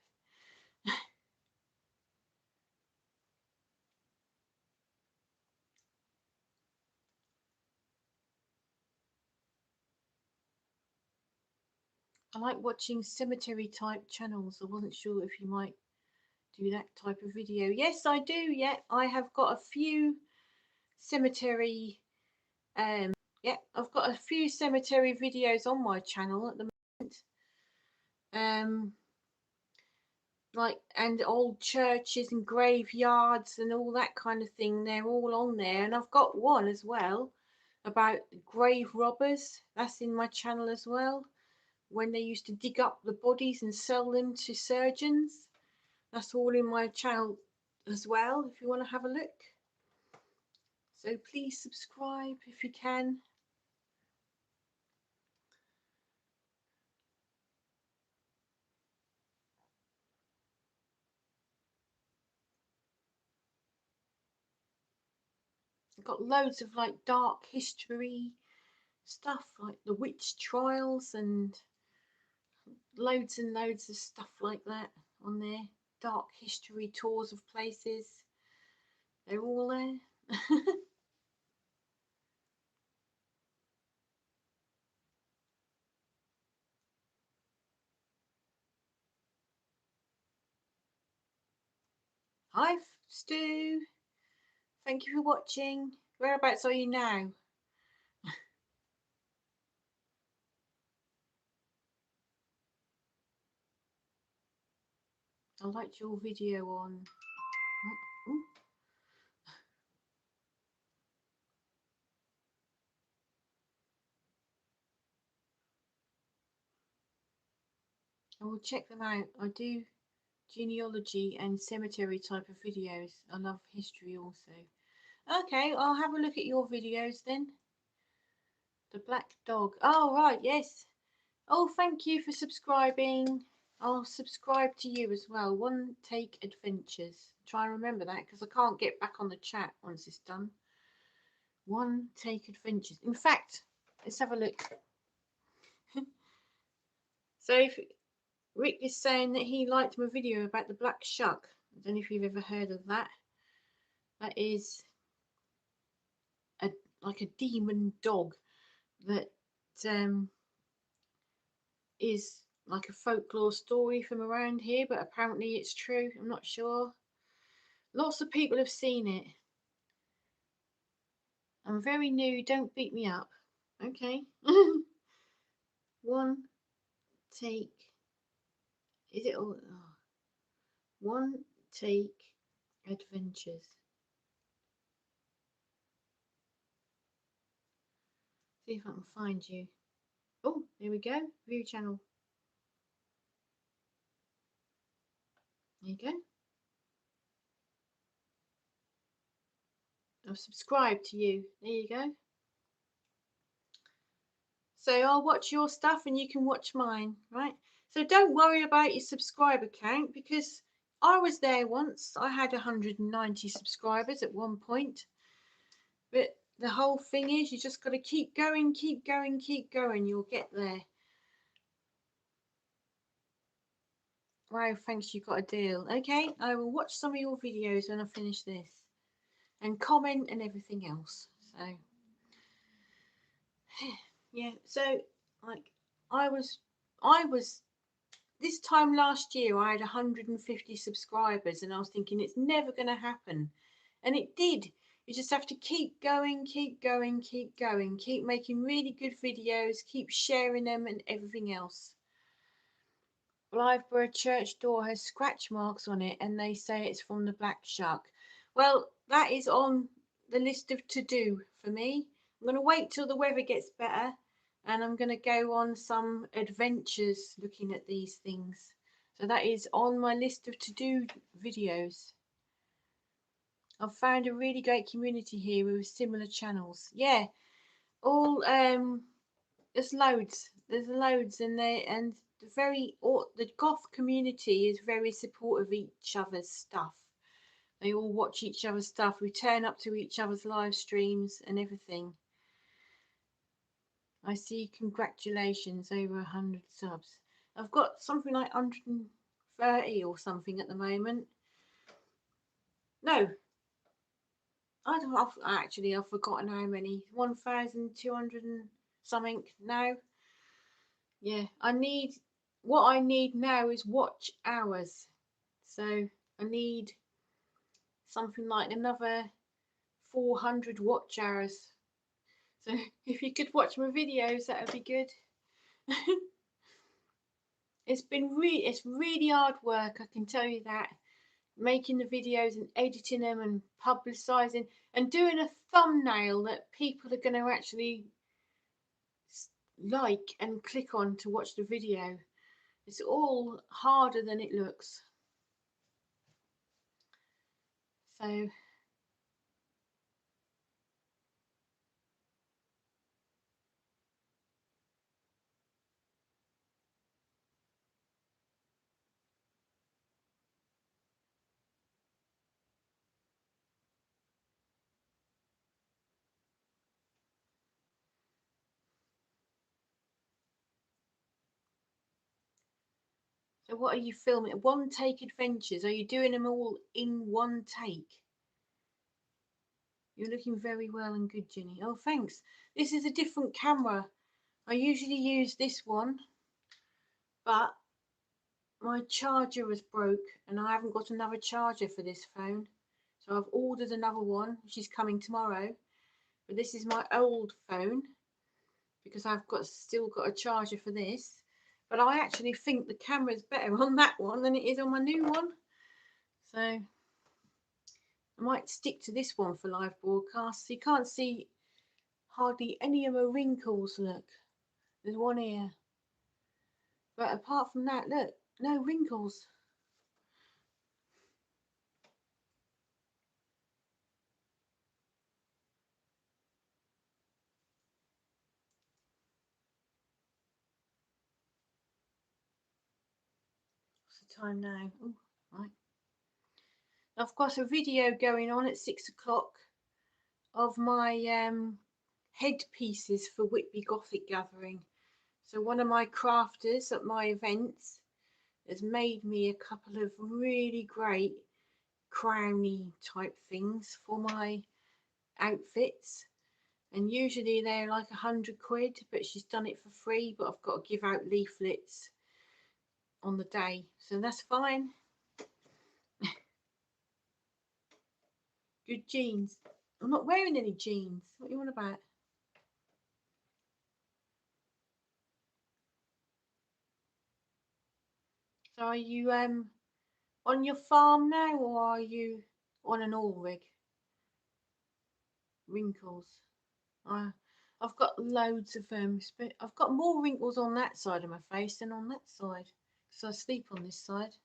S1: I like watching cemetery type channels. I wasn't sure if you might do that type of video. Yes, I do. Yeah, I have got a few cemetery yeah, I've got a few cemetery videos on my channel at the moment. Like, and old churches and graveyards and all that kind of thing, they're all on there. And I've got one as well about grave robbers. That's in my channel as well, when they used to dig up the bodies and sell them to surgeons. That's all in my channel as well, if you want to have a look. So please subscribe if you can. I've got loads of like dark history stuff, like the witch trials, and loads and loads of stuff like that on there. Dark history tours of places, they're all there. Hi Stu, thank you for watching. Whereabouts are you now? I liked your video on oh, I will check them out. I do genealogy and cemetery type of videos. I love history also. Okay, I'll have a look at your videos then. The black dog. Oh right, yes. Oh, thank you for subscribing. I'll subscribe to you as well. One Take Adventures. Try and remember that, because I can't get back on the chat once it's done. One Take Adventures. In fact, let's have a look. So if Rick is saying that he liked my video about the black shuck. I don't know if you've ever heard of that. That is like a demon dog that is like a folklore story from around here, but apparently it's true. I'm not sure. Lots of people have seen it. I'm very new, don't beat me up. Okay. One Take. Is it all? Oh. One Take Adventures. See if I can find you. Oh, there we go. View channel. There you go. I've subscribed to you. There you go. So I'll watch your stuff and you can watch mine, right? So don't worry about your subscriber count, because I was there once. I had 190 subscribers at one point. But the whole thing is, you just got to keep going, keep going, keep going. You'll get there. Wow, thanks, you got a deal. Okay, I will watch some of your videos when I finish this, and comment and everything else. So Yeah, so like I was I was this time last year I had 150 subscribers and I was thinking it's never going to happen. And it did. You just have to keep going, keep going, keep going, keep making really good videos, keep sharing them and everything else. Blytheborough church door has scratch marks on it and they say it's from the black shark. Well, that is on the list of to do for me. I'm going to wait till the weather gets better and I'm going to go on some adventures looking at these things. So that is on my list of to do videos. I've found a really great community here with similar channels. Yeah, all there's loads. There's loads, and the goth community is very supportive of each other's stuff. They all watch each other's stuff. We turn up to each other's live streams and everything. I see congratulations, over 100 subs. I've got something like 130 or something at the moment. No, I don't. I've forgotten how many. 1,200 and something now. Yeah, what I need now is watch hours. So I need something like another 400 watch hours. So if you could watch my videos, that would be good. It's really hard work, I can tell you that. Making the videos and editing them and publicising and doing a thumbnail that people are going to actually like and click on to watch the video. It's all harder than it looks. So so what are you filming? One take adventures. Are you doing them all in one take? You're looking very well and good, Jenny. Oh, thanks. This is a different camera. I usually use this one, but my charger was broke and I haven't got another charger for this phone. So I've ordered another one, which is coming tomorrow. But this is my old phone because I've still got a charger for this. But I actually think the camera is better on that one than it is on my new one. So I might stick to this one for live broadcasts. You can't see hardly any of my wrinkles, look. There's one here. But apart from that, look, no wrinkles. What's the time now? Oh, right. I've got a video going on at 6 o'clock of my headpieces for Whitby Gothic Gathering. So one of my crafters at my events has made me a couple of really great crowny type things for my outfits, and usually they're like 100 quid, but she's done it for free, but I've got to give out leaflets on the day, so that's fine. Good jeans. I'm not wearing any jeans. What are you on about? So are you on your farm now, or are you on an oil rig? Wrinkles. I've got loads of but I've got more wrinkles on that side of my face than on that side, because I sleep on this side.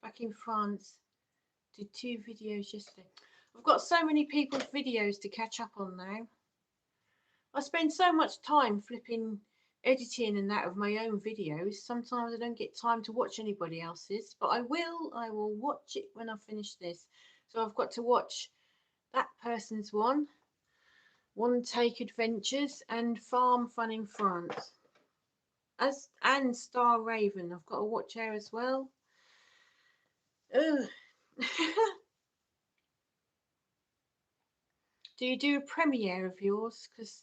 S1: Back in France, did 2 videos yesterday. I've got so many people's videos to catch up on now. I spend so much time flipping editing and that of my own videos. Sometimes I don't get time to watch anybody else's, but I will watch it when I finish this. So I've got to watch that person's one take adventures and farm fun in France. and Star Raven. I've got to watch her as well. Ugh. Do you do a premiere of yours? Because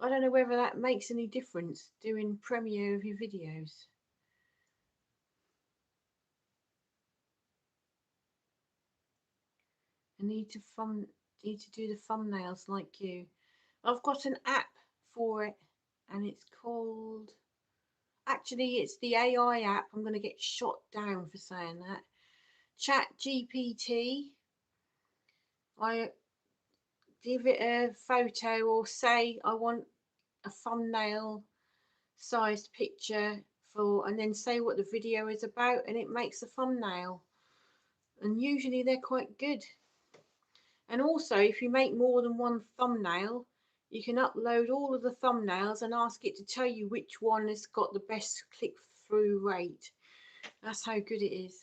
S1: I don't know whether that makes any difference, doing premiere of your videos. I need to do the thumbnails like you. I've got an app for it, and it's called, actually it's the AI app. I'm going to get shot down for saying that. Chat GPT. I give it a photo or say I want a thumbnail sized picture for, and then say what the video is about, and it makes a thumbnail, and usually they're quite good. And also, if you make more than one thumbnail, you can upload all of the thumbnails and ask it to tell you which one has got the best click-through rate. That's how good it is.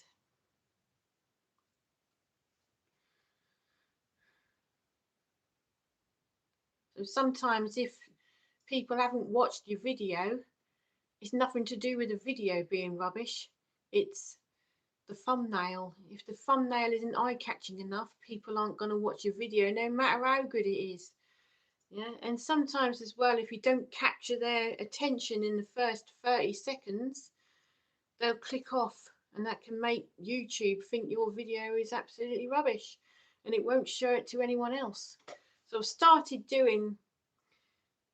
S1: So sometimes if people haven't watched your video, it's nothing to do with the video being rubbish. It's the thumbnail. If the thumbnail isn't eye-catching enough, people aren't going to watch your video, no matter how good it is. Yeah, and sometimes as well, if you don't capture their attention in the first 30 seconds, they'll click off, and that can make YouTube think your video is absolutely rubbish, and it won't show it to anyone else. So I've started doing,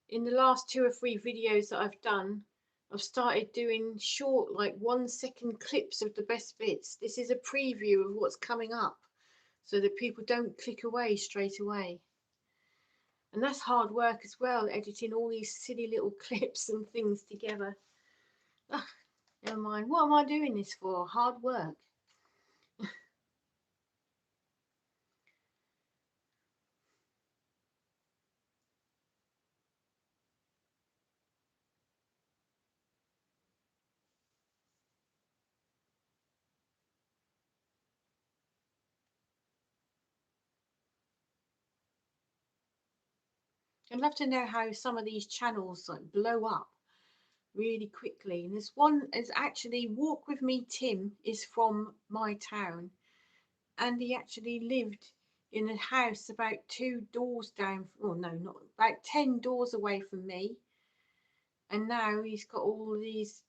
S1: in the last 2 or 3 videos that I've done, I've started doing short, like 1-second clips of the best bits. This is a preview of what's coming up, so that people don't click away straight away. And that's hard work as well, editing all these silly little clips and things together. Ugh, never mind. What am I doing this for? Hard work. I'd love to know how some of these channels like blow up really quickly. And this one is actually Walk With Me Tim is from my town, and he actually lived in a house about 2 doors down, or no, not about 10 doors away from me, and now he's got all these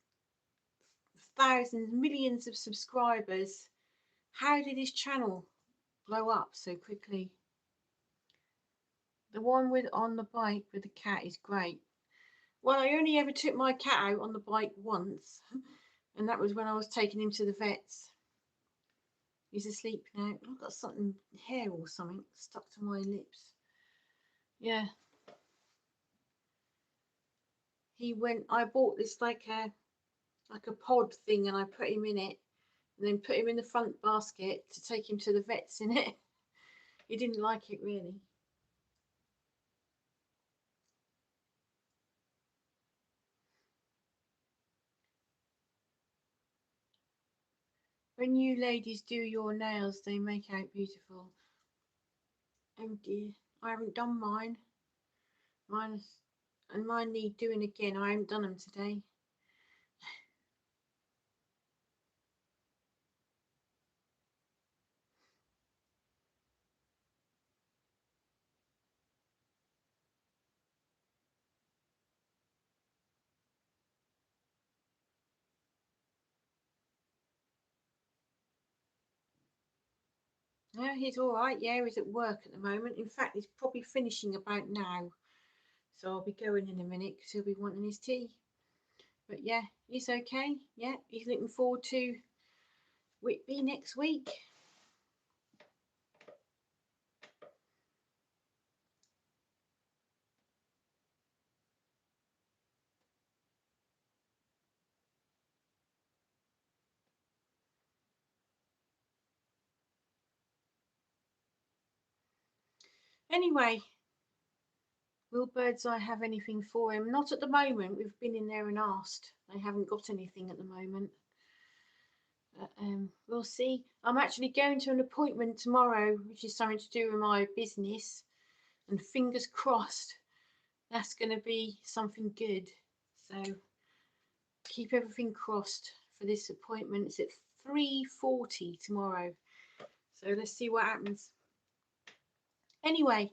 S1: thousands, millions of subscribers. How did his channel blow up so quickly? The one with on the bike with the cat is great. Well, I only ever took my cat out on the bike once, and that was when I was taking him to the vets. He's asleep now. I've got something, hair or something stuck to my lips. Yeah. He went, I bought this like a pod thing, and I put him in it, and then put him in the front basket to take him to the vets in it. He didn't like it really. When you ladies do your nails, they make out beautiful. Oh dear, I haven't done mine. Mine need doing again. I haven't done them today. No, he's all right. Yeah, he's at work at the moment. In fact, he's probably finishing about now. So I'll be going in a minute because he'll be wanting his tea. But yeah, he's okay. Yeah, he's looking forward to Whitby next week. Anyway, will Birdseye have anything for him? Not at the moment. We've been in there and asked. They haven't got anything at the moment. We'll see. I'm actually going to an appointment tomorrow, which is something to do with my business, and fingers crossed that's going to be something good. So keep everything crossed for this appointment. It's at 3:40 tomorrow. So let's see what happens. Anyway,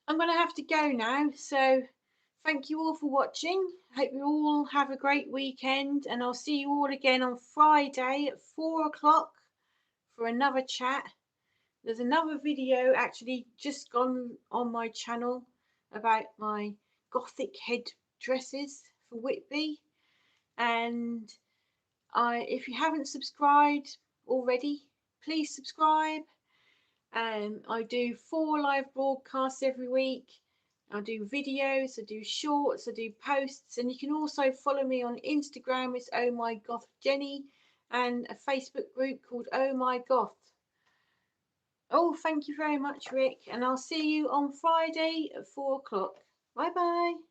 S1: I'm going to have to go now. So thank you all for watching. I hope you all have a great weekend, and I'll see you all again on Friday at 4 o'clock for another chat. There's another video actually just gone on my channel about my Gothic head dresses for Whitby. And if you haven't subscribed already, please subscribe. I do 4 live broadcasts every week. I do videos, I do shorts, I do posts, and you can also follow me on Instagram. It's Oh My Goth Jenny, and a Facebook group called Oh My Goth. Oh, thank you very much, Rick, and I'll see you on Friday at 4 o'clock. Bye bye.